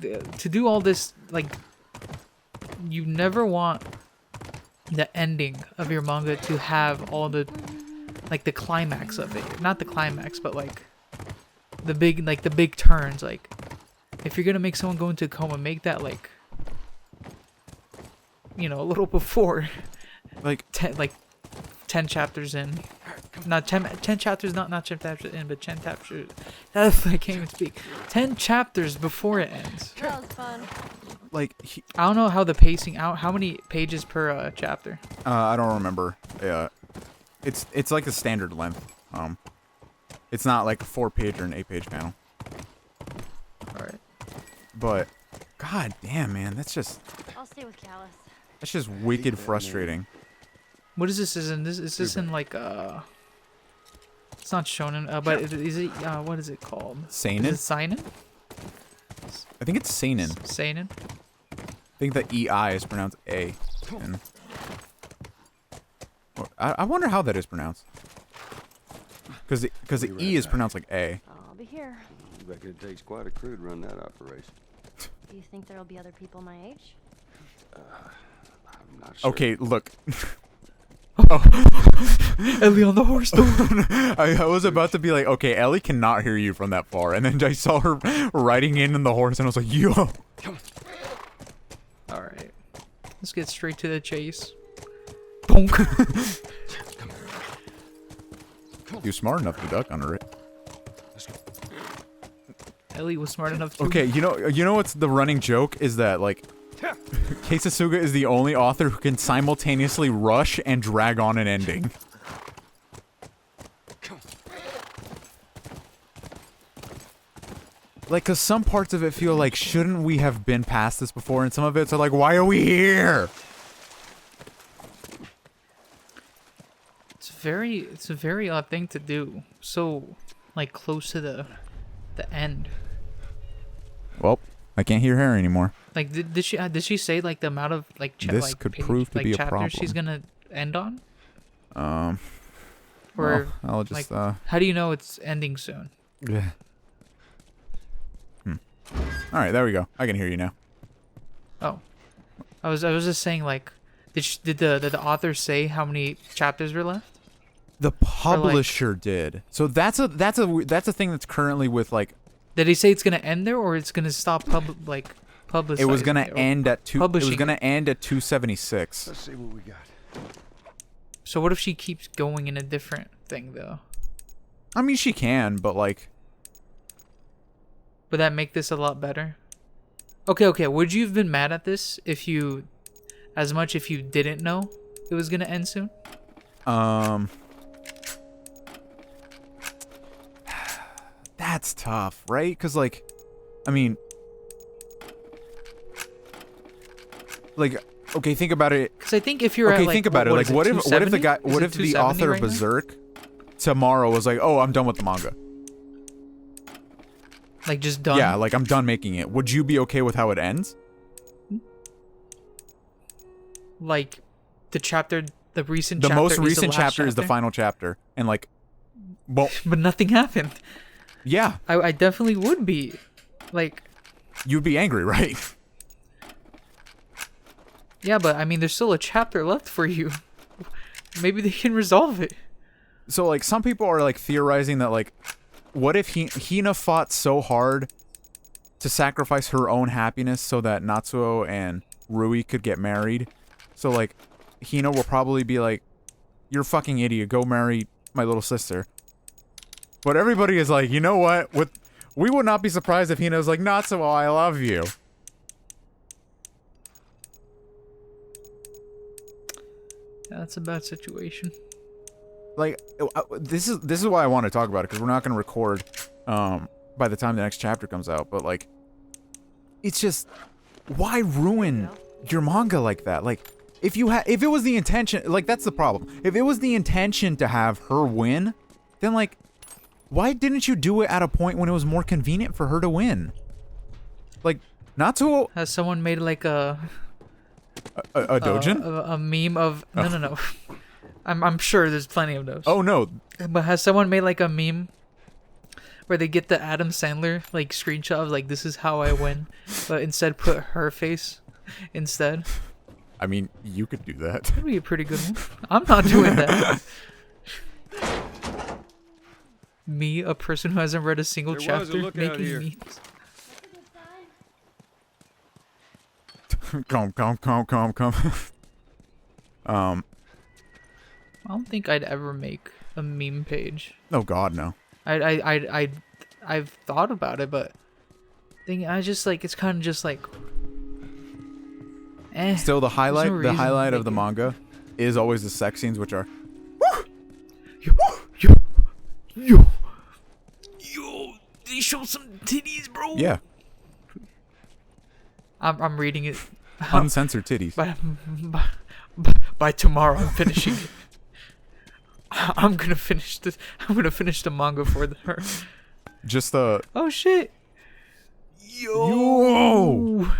B: To do all this, like, you never want the ending of your manga to have all the like the climax of it. Not the climax, but like the big turns. Like if you're gonna make someone go into a coma, make that like a little before
A: Like
B: 10 chapters in. Not 10 chapters, not 10 chapters in, but 10 chapters. I can't even speak. 10 chapters before it ends.
C: That was fun.
A: like
B: I don't know how the pacing out. How many pages per chapter?
A: I don't remember. Yeah, it's like a standard length. It's not like a 4-page or an 8-page panel.
B: All right.
A: But god damn, man, that's just
C: Stay with Callus.
A: That's just wicked frustrating.
B: What is this? Is this in like It's not shonen, but is it what is it called?
A: Seinen?
B: Is it seinen?
A: I think it's seinen.
B: Seinen.
A: I think the EI is pronounced A. And I wonder how that is pronounced. Because the E is pronounced like A.
C: I'll be here.
H: I reckon it takes quite a crew to run that operation.
C: Do you think there'll be other people my age?
H: I'm not sure.
A: Okay, look.
B: Ellie on the horse.
A: I was about to be like, okay, Ellie cannot hear you from that far, and then I saw her riding in the horse, and I was like, yo.
B: All right, let's get straight to the chase. Bonk.
A: You're smart enough to duck under it.
B: Ellie was smart enough to.
A: Okay, you know what's the running joke is that like Keisuga is the only author who can simultaneously rush and drag on an ending. Like, cause some parts of it feel like, shouldn't we have been past this before? And some of it's like, why are we here?
B: It's a very odd thing to do. So, like, close to the end.
A: Well, I can't hear her anymore.
B: Like, did she say like the amount of like
A: This could prove to be a
B: chapters
A: problem.
B: she's gonna end on?
A: Or
B: Or
A: I'll just
B: like, how do you know it's ending soon?
A: Yeah. All right, there we go. I can hear you now.
B: Oh, I was just saying like, did the author say how many chapters were left?
A: The publisher did. So that's a thing that's currently with like.
B: Did he say it's gonna end there, or it's gonna stop publishing?
A: It was gonna end at two. It was
B: publishing
A: gonna end at 276.
D: Let's see what we got.
B: So what if she keeps going in a different thing though?
A: I mean, she can, but like.
B: Would that make this a lot better? Okay. Would you have been mad at this if you didn't know it was gonna end soon?
A: That's tough, right? Because like, I mean, like, okay, think about it.
B: Because I think if you're
A: okay,
B: at, like,
A: think about it. Like, what if the guy,
B: Is
A: what
B: it
A: if the
B: 270
A: author
B: right
A: of
B: now?
A: Berserk tomorrow was like, oh, I'm done with the manga.
B: Like, just done?
A: Yeah, like I'm done making it. Would you be okay with how it ends?
B: Like, the recent
A: The
B: chapter
A: most
B: is
A: recent
B: the last
A: chapter is the final chapter, and like, well,
B: But nothing happened.
A: yeah,
B: I definitely would be. Like,
A: you'd be angry, right?
B: yeah, but I mean, there's still a chapter left for you. Maybe they can resolve it.
A: So like, some people are like theorizing that like, what if Hina fought so hard to sacrifice her own happiness so that Natsuo and Rui could get married? So like, Hina will probably be like, "You're a fucking idiot. Go marry my little sister." But everybody is like, you know what? We would not be surprised if Hina was like, "Natsuo, I love you."
B: Yeah, that's a bad situation.
A: Like, this is why I want to talk about it, because we're not going to record by the time the next chapter comes out. But like, it's just, why ruin your manga like that? Like, if it was the intention, like, that's the problem. If it was the intention to have her win, then like, why didn't you do it at a point when it was more convenient for her to win? Like, Natsuo.
B: Has someone made like a
A: dojin?
B: A meme of no. I'm sure there's plenty of those.
A: Oh no.
B: But has someone made like a meme where they get the Adam Sandler like screenshot of like, this is how I win, but instead put her face instead?
A: I mean, you could do that.
B: That'd be a pretty good one. I'm not doing that. Me, a person who hasn't read a single
H: There was a
B: chapter,
H: lookout
B: making
H: here.
B: memes.
A: Come.
B: I don't think I'd ever make a meme page.
A: Oh God, no.
B: I've thought about it, but I just like it's kind of just like.
A: Still, the highlight,
B: no reason to
A: of the
B: make it.
A: manga, is always the sex scenes, which are.
B: Yo, they show some titties, bro.
A: Yeah,
B: I'm reading it.
A: uncensored titties.
B: By tomorrow, I'm finishing it. I'm gonna finish the manga for her.
A: Just the.
B: Oh shit! Yo!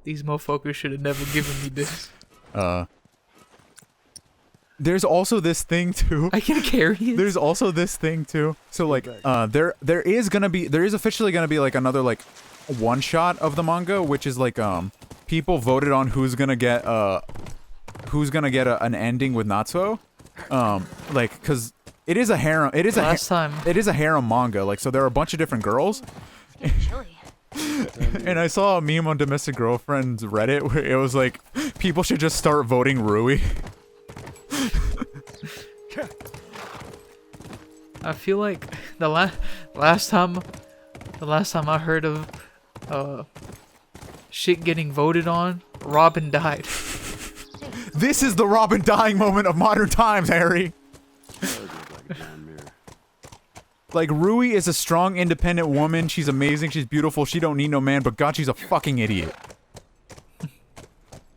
B: These motherfuckers should have never given me this.
A: There's also this thing too.
B: I can carry it.
A: There's also this thing too. So like, there is officially gonna be like another like one shot of the manga, which is like people voted on who's gonna get an ending with Natsuo. Like, cause it is a harem. It is It is a harem manga. Like, so there are a bunch of different girls.
C: It's getting chilly.
A: And I saw a meme on Domestic Girlfriend's Reddit where it was like, people should just start voting Rui.
B: I feel like the last time I heard of shit getting voted on, Robin died.
A: This is the Robin dying moment of modern times, Harry. Like, Rui is a strong, independent woman. She's amazing. She's beautiful. She don't need no man, but God, she's a fucking idiot.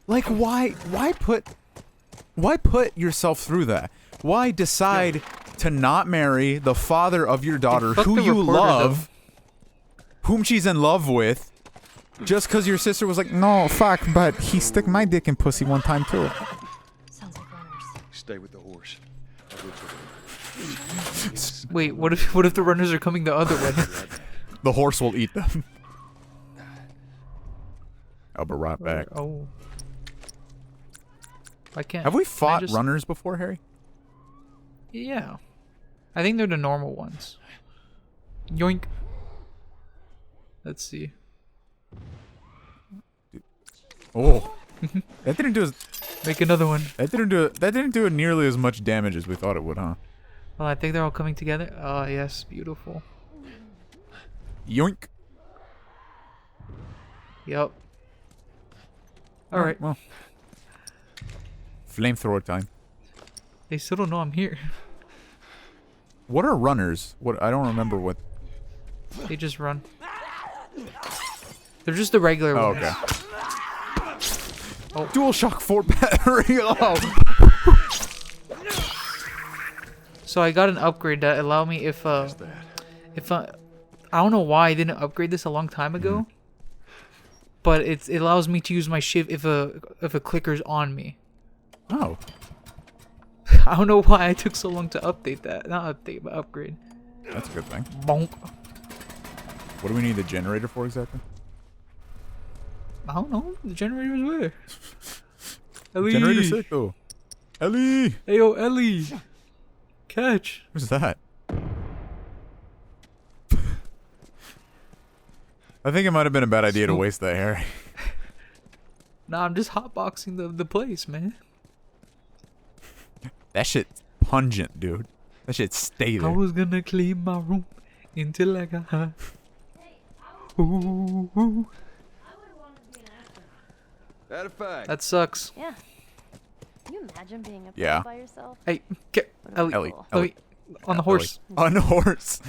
A: Like, why put yourself through that? Why decide to not marry the father of your daughter, who you love, whom she's in love with, just because your sister was like, no, fuck, but he stuck my dick in pussy one time too.
C: Sounds like runners.
H: Stay with the horse.
B: Wait, what if the runners are coming the other way?
A: The horse will eat them. I'll be right back.
B: Oh. I can't.
A: Have we
B: can I
A: fought
B: just-
A: runners before, Harry?
B: Yeah. I think they're the normal ones. Yoink. Let's see.
A: Oh. That didn't do as
B: Make another one.
A: that didn't do nearly as much damage as we thought it would, huh?
B: Well, I think they're all coming together. Oh, yes. Beautiful.
A: Yoink.
B: Yep. Alright.
A: Well. Flamethrower time.
B: They still don't know I'm here.
A: What are runners? What I don't remember what.
B: They just run. They're just the regular
A: Oh,
B: ones.
A: okay.
B: Oh.
A: DualShock 4 battery. Oh.
B: So I got an upgrade that allowed me if I don't know why I didn't upgrade this a long time ago. But it allows me to use my shift if a clicker's on me.
A: Oh.
B: I don't know why I took so long to update that. Not update, but upgrade.
A: That's a good thing.
B: Bonk.
A: What do we need the generator for exactly?
B: I don't know. The generator's where? Ellie.
A: Generator sick though. Ellie.
B: Hey yo, Ellie. Catch.
A: What's that? I think it might have been a bad idea to waste that, Harry.
B: Nah, I'm just hotboxing the place, man.
A: That shit's pungent, dude. That shit stay
B: I
A: there.
B: was gonna clean my room until I got high. Ooh, ooh.
H: That a fact.
B: That sucks.
C: Yeah. Can you imagine being up
A: Yeah.
C: by yourself?
B: Hey, get Ellie.
A: Ellie.
B: Ellie. On the horse.
A: On the horse.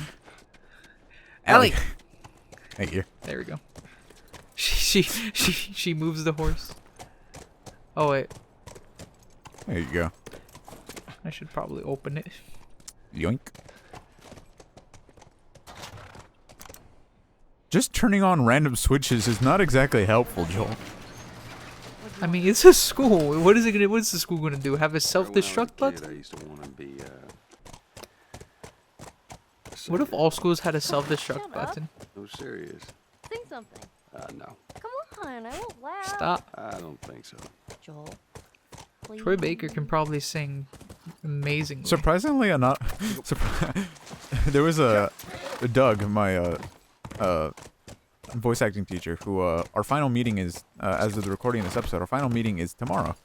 B: Ellie.
A: Thank you.
B: There we go. She moves the horse. Oh wait,
A: There you go.
B: I should probably open it.
A: Yoink. Just turning on random switches is not exactly helpful, Joel.
B: I mean, it's a school. What is it gonna? What's the school gonna do? Have a self-destruct
H: When I was a
B: button?
H: kid, I used to want to be,
B: What if all schools had a self-destruct
C: Shut up.
B: button?
H: No, serious.
C: Sing something.
H: No.
C: Come on. on, I won't laugh.
B: Stop.
H: I don't think so.
C: Joel, please.
B: Troy Baker can probably sing amazingly.
A: Surprisingly enough, there was a Doug, my voice acting teacher, who our final meeting is as of the recording of this episode. Our final meeting is tomorrow.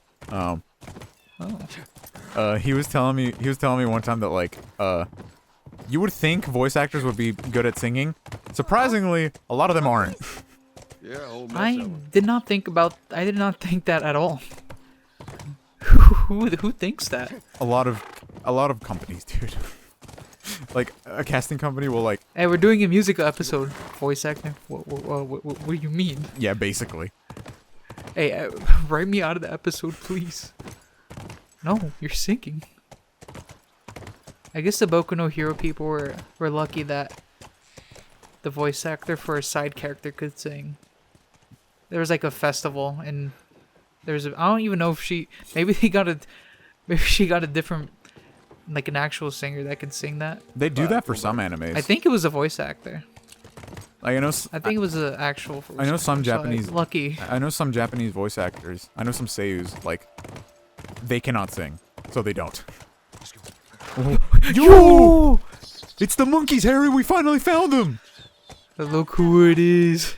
A: He was telling me one time that like you would think voice actors would be good at singing. Surprisingly, a lot of them aren't.
H: Yeah, old mess
B: I
H: of 'em.
B: did not think that at all. Who thinks that?
A: A lot of companies, dude. Like a casting company will like.
B: Hey, we're doing a musical episode. Voice acting. What do you mean?
A: Yeah, basically.
B: Hey, write me out of the episode, please. No, you're singing. I guess the Boku no Hero people were lucky that the voice actor for a side character could sing. There was like a festival, and I don't even know if maybe she got a different, like an actual singer that could sing that.
A: They do that for some animes.
B: I think it was a voice actor.
A: Like,
B: I think it was an actual voice
A: I know some
B: actor, so
A: Japanese.
B: Lucky.
A: I know some Japanese voice actors. I know some seiyus, like, they cannot sing, so they don't. Yo! It's the monkeys, Harry! We finally found them!
B: Look who it is.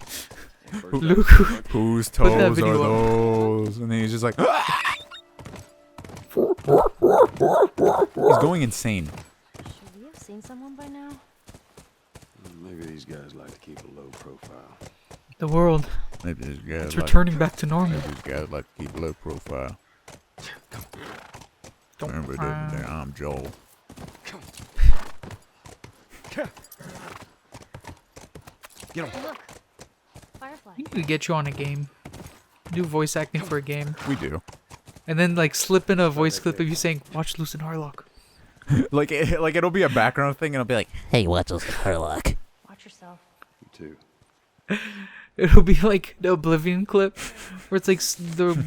B: Look
A: Whose
B: Put that
A: toes are
B: video up.
A: those? And then he's just like, "Ah!" He's going insane.
C: Should we have seen someone by now?
H: Maybe these guys like to keep a low profile.
B: The world.
A: Maybe these guys
B: It's returning back to normal.
A: These guys like to keep a low profile.
B: Don't
A: Remember
B: cry.
A: that I'm Joel.
H: Get him.
C: Hey, look. Firefly.
B: We need to get you on a game. Do voice acting for a game.
A: We do.
B: And then like slip in a voice clip of you saying, watch Loos Harlock.
A: like it'll be a background thing, and it'll be like,
E: Hey, watch Loos Harlock.
C: Watch yourself.
H: You too.
B: It'll be like the Oblivion clip where it's like the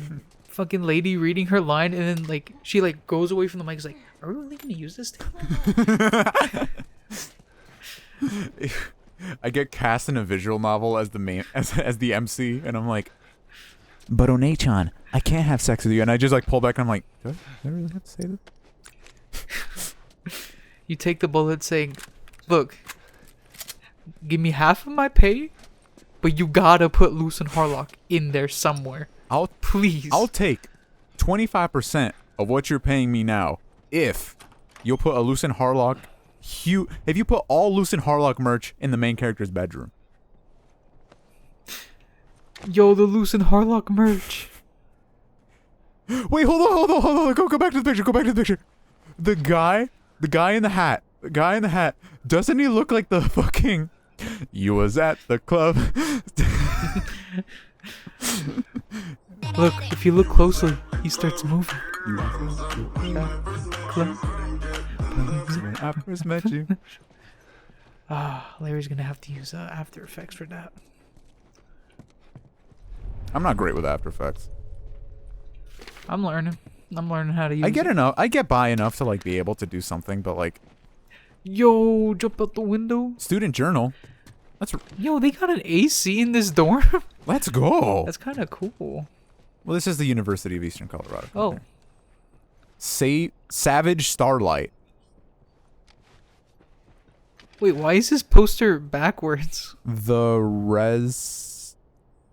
B: fucking lady reading her line, and then like she like goes away from the mic. Is like, are we really gonna use this thing?
A: I get cast in a visual novel as the main as the MC, and I'm like, but Onei-chan, I can't have sex with you, and I just like pull back, and I'm like, do I really have to say this?
B: You take the bullet saying, look, give me half of my pay, but you gotta put Loos Harlock in there somewhere. Please.
A: I'll take 25% of what you're paying me now if you'll put a Loos Harlock. If you put all Loos Harlock merch in the main character's bedroom.
B: Yo, the Loos Harlock merch.
A: Wait, hold on. Go back to the picture. The guy in the hat. Doesn't he look like the fucking... You was at the club.
B: Look, if you look closely, he starts moving.
A: When I first met you.
B: Larry's gonna have to use After Effects for that.
A: I'm not great with After Effects.
B: I'm learning how to use
A: I get by enough to like be able to do something, but like...
B: Yo, jump out the window.
A: Student journal.
B: Yo, they got an AC in this dorm?
A: Let's go.
B: That's kind of cool.
A: Well, this is the University of Eastern Colorado.
B: Oh.
A: Savage Starlight.
B: Wait, why is this poster backwards?
A: The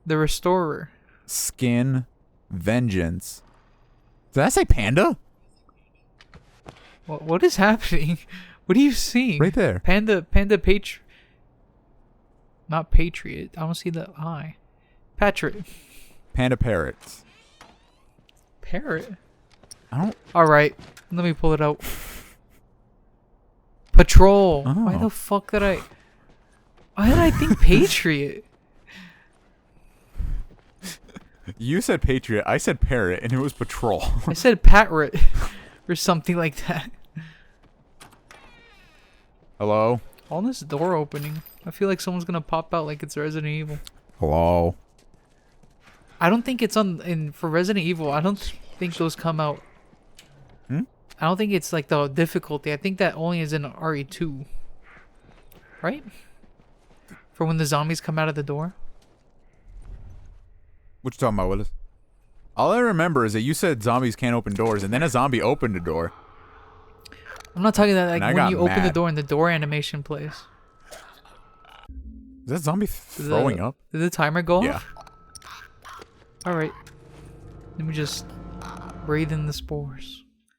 B: Restorer.
A: Skin Vengeance. Did I say panda?
B: What is happening? What are you seeing?
A: Right there.
B: Panda not Patriot. I don't see the I. Patriot.
A: Panda parrots.
B: Parrot?
A: I don't...
B: Alright, let me pull it out. Patrol.
A: Oh.
B: Why the fuck did I think Patriot?
A: You said Patriot. I said parrot, and it was patrol.
B: I said Patriot or something like that.
A: Hello?
B: All this door opening. I feel like someone's gonna pop out like it's Resident Evil.
A: Hello?
B: I don't think it's for Resident Evil. I don't think those come out.
A: Hmm?
B: I don't think it's like the difficulty. I think that only is in RE2. Right? For when the zombies come out of the door.
A: What you talking about, Willis? All I remember is that you said zombies can't open doors, and then a zombie opened a door.
B: I'm not talking that like
A: And I
B: when
A: got
B: you open the
A: mad.
B: door and the door animation plays.
A: Is that zombie throwing up?
B: Did the timer go
A: Yeah.
B: off? Alright. Let me just breathe in the spores.